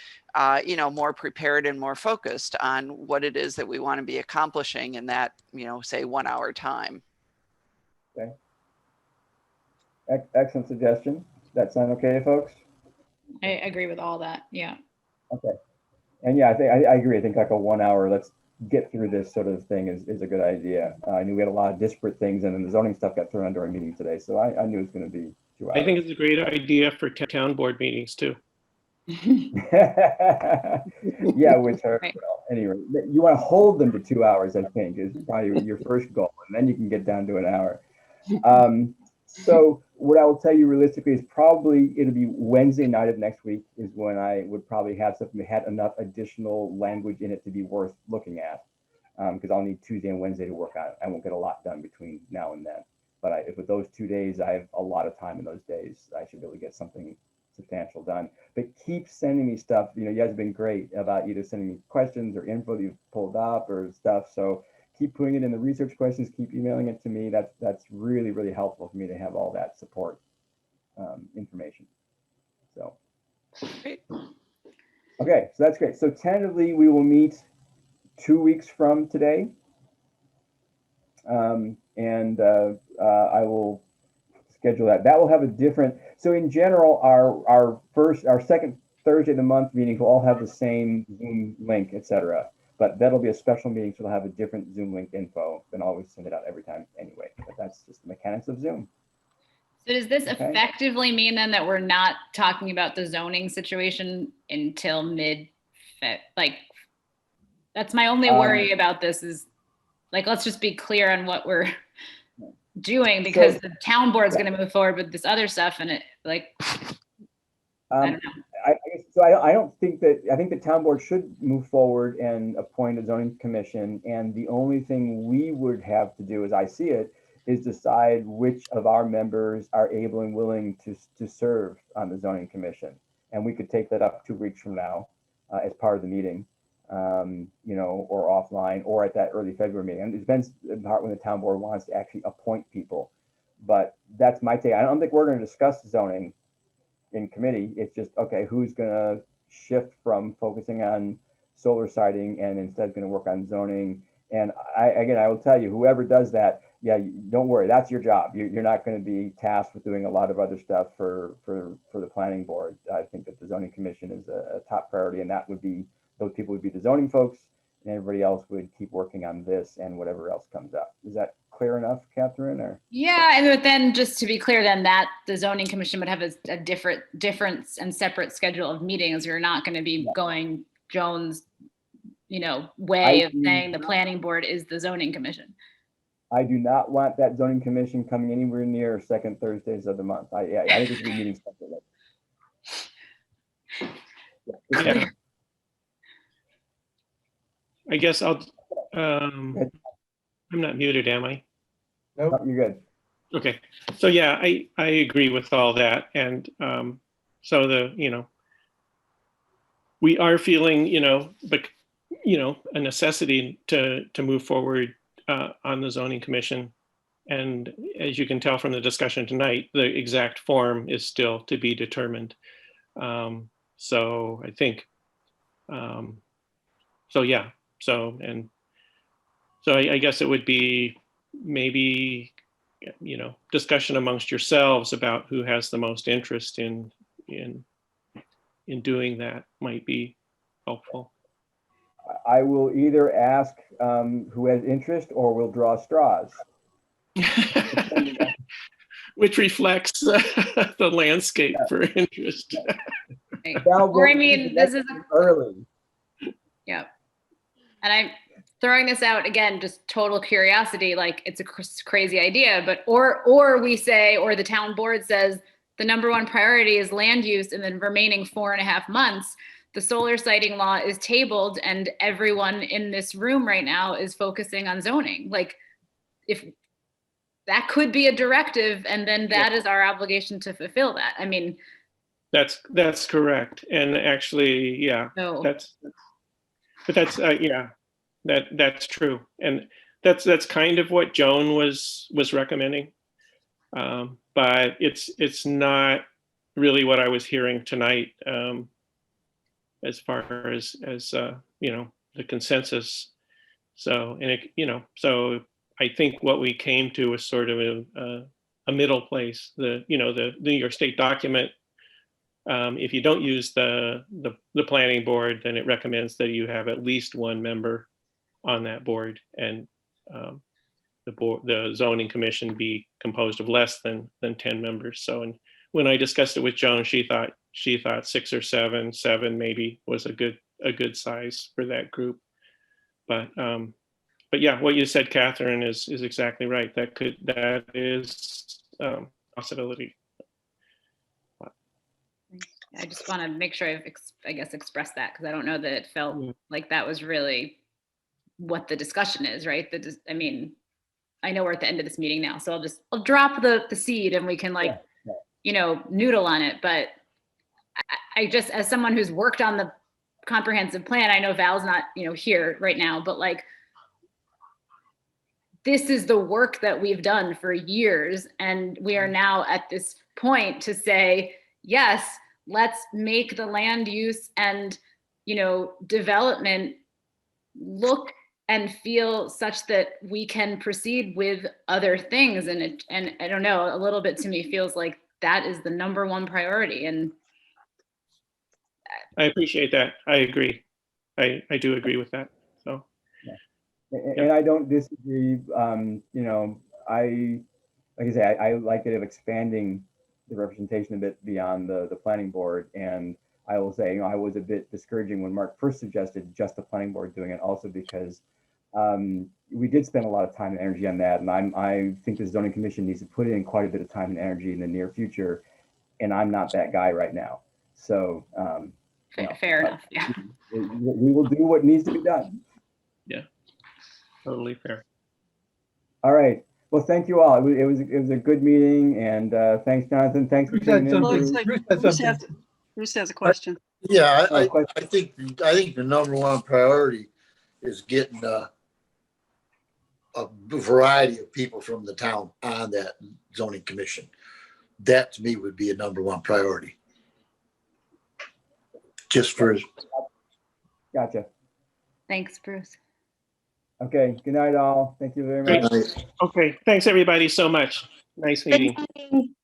you know, more prepared and more focused on what it is that we want to be accomplishing in that, you know, say 1-hour time. Okay. Excellent suggestion. That sound okay, folks? I agree with all that. Yeah. Okay. And yeah, I think I agree. I think like a 1 hour, let's get through this sort of thing is a good idea. I knew we had a lot of disparate things, and then the zoning stuff got thrown into our meeting today, so I knew it was going to be 2 hours. I think it's a great idea for town board meetings too. Yeah, which are, Right. well, anyway, you want to hold them to 2 hours, I think, is probably your first goal, and then you can get down to an hour. So what I will tell you realistically is probably it'll be Wednesday night of next week is when I would probably have something that had enough additional language in it to be worth looking at. Because I'll need Tuesday and Wednesday to work on it. I won't get a lot done between now and then. But if with those 2 days, I have a lot of time in those days, I should be able to get something substantial done. But keep sending me stuff. You know, you guys have been great about either sending me questions or info that you've pulled up or stuff. So keep putting it in the research questions, keep emailing it to me. That's really, really helpful for me to have all that support information. So, Great. okay, so that's great. So tentatively, we will meet 2 weeks from today. I will schedule that. That will have a different, so in general, our second Thursday of the month meetings will all have the same Zoom link, etc. But that'll be a special meeting, so it'll have a different Zoom link info. Then I'll always send it out every time anyway. But that's just the mechanics of Zoom. So does this Okay. effectively mean then that we're not talking about the zoning situation until like, that's my only worry about this is, like, let's just be clear on what we're doing, because the town board's going to move forward with this other stuff, and it, like, I don't know. I don't think that, I think the town board should move forward and appoint a zoning commission. And the only thing we would have to do, as I see it, is decide which of our members are able and willing to serve on the zoning commission. And we could take that up 2 weeks from now as part of the meeting, you know, or offline, or at that early February meeting. And it depends in part when the town board wants to actually appoint people. But that's my take. I don't think we're going to discuss zoning in committee. It's just, okay, who's going to shift from focusing on solar siting and instead going to work on zoning. And I will tell you, whoever does that, yeah, don't worry, that's your job. You're not going to be tasked with doing a lot of other stuff for the planning board. I think that the zoning commission is a top priority, and that would be, those people would be the zoning folks, and everybody else would keep working on this and whatever else comes up. Is that clear enough, Catherine? Or Yeah, and then just to be clear, then that the zoning commission would have a different and separate schedule of meetings. You're not going to be going Jones, you know, way of saying the planning board is the zoning commission. I do not want that zoning commission coming anywhere near second Thursdays of the month. I think it should be meeting separately. Yeah. I guess I'll, I'm not muted, am I? No, you're good. Okay, so yeah, I agree with all that. And so we are feeling, a necessity to move forward on the zoning commission. And as you can tell from the discussion tonight, the exact form is still to be determined. So I think, I guess it would be maybe, discussion amongst yourselves about who has the most interest in doing that might be helpful. I will either ask who has interest, or we'll draw straws. Which reflects the landscape for interest. Or I mean, this is early. Yeah. And I'm throwing this out again, just total curiosity, like it's a crazy idea, but, or we say, or the town board says, the number one priority is land use in the remaining 4.5 months. The solar siting law is tabled and everyone in this room right now is focusing on zoning. Like, if that could be a directive, and then that is our obligation to fulfill that. I mean, That's correct. And actually, yeah, so that's that's true. And that's kind of what Joan was recommending. But it's not really what I was hearing tonight, as far as the consensus. So, and so I think what we came to was sort of a middle place. The New York State document, if you don't use the planning board, then it recommends that you have at least one member on that board, and the zoning commission be composed of less than 10 members. So, and when I discussed it with Joan, she thought 6 or 7 maybe was a good size for that group. But yeah, what you said, Catherine, is exactly right. That is a possibility. I just want to make sure I've, expressed that, because I don't know that it felt like that was really what the discussion is, right? I mean, I know we're at the end of this meeting now, so I'll drop the seed and we can noodle on it. But I just, as someone who's worked on the comprehensive plan, I know Val's not, here right now, but like, this is the work that we've done for years. And we are now at this point to say, yes, let's make the land use and, development look and feel such that we can proceed with other things. And I don't know, a little bit to me feels like that is the number one priority. And I appreciate that. I agree. I do agree with that. So. And I don't disagree. Like I say, I like it of expanding the representation a bit beyond the planning board. And I will say, I was a bit discouraging when Mark first suggested just the planning board doing it, also because we did spend a lot of time and energy on that. And I think the zoning commission needs to put in quite a bit of time and energy in the near future. And I'm not that guy right now. So fair enough. Yeah. We will do what needs to be done. Yeah, totally fair. All right. Well, thank you all. It was a good meeting, and thanks, Jonathan. Thanks for tuning in. Well, it's like Bruce has a question. Yeah, I question. think the number one priority is getting a variety of people from the town on that zoning commission. That to me would be a number one priority. Just for. Gotcha. Thanks, Bruce. Okay. Good night, all. Thank you very much. Okay. Thanks, everybody, so much. Nice meeting. Good meeting.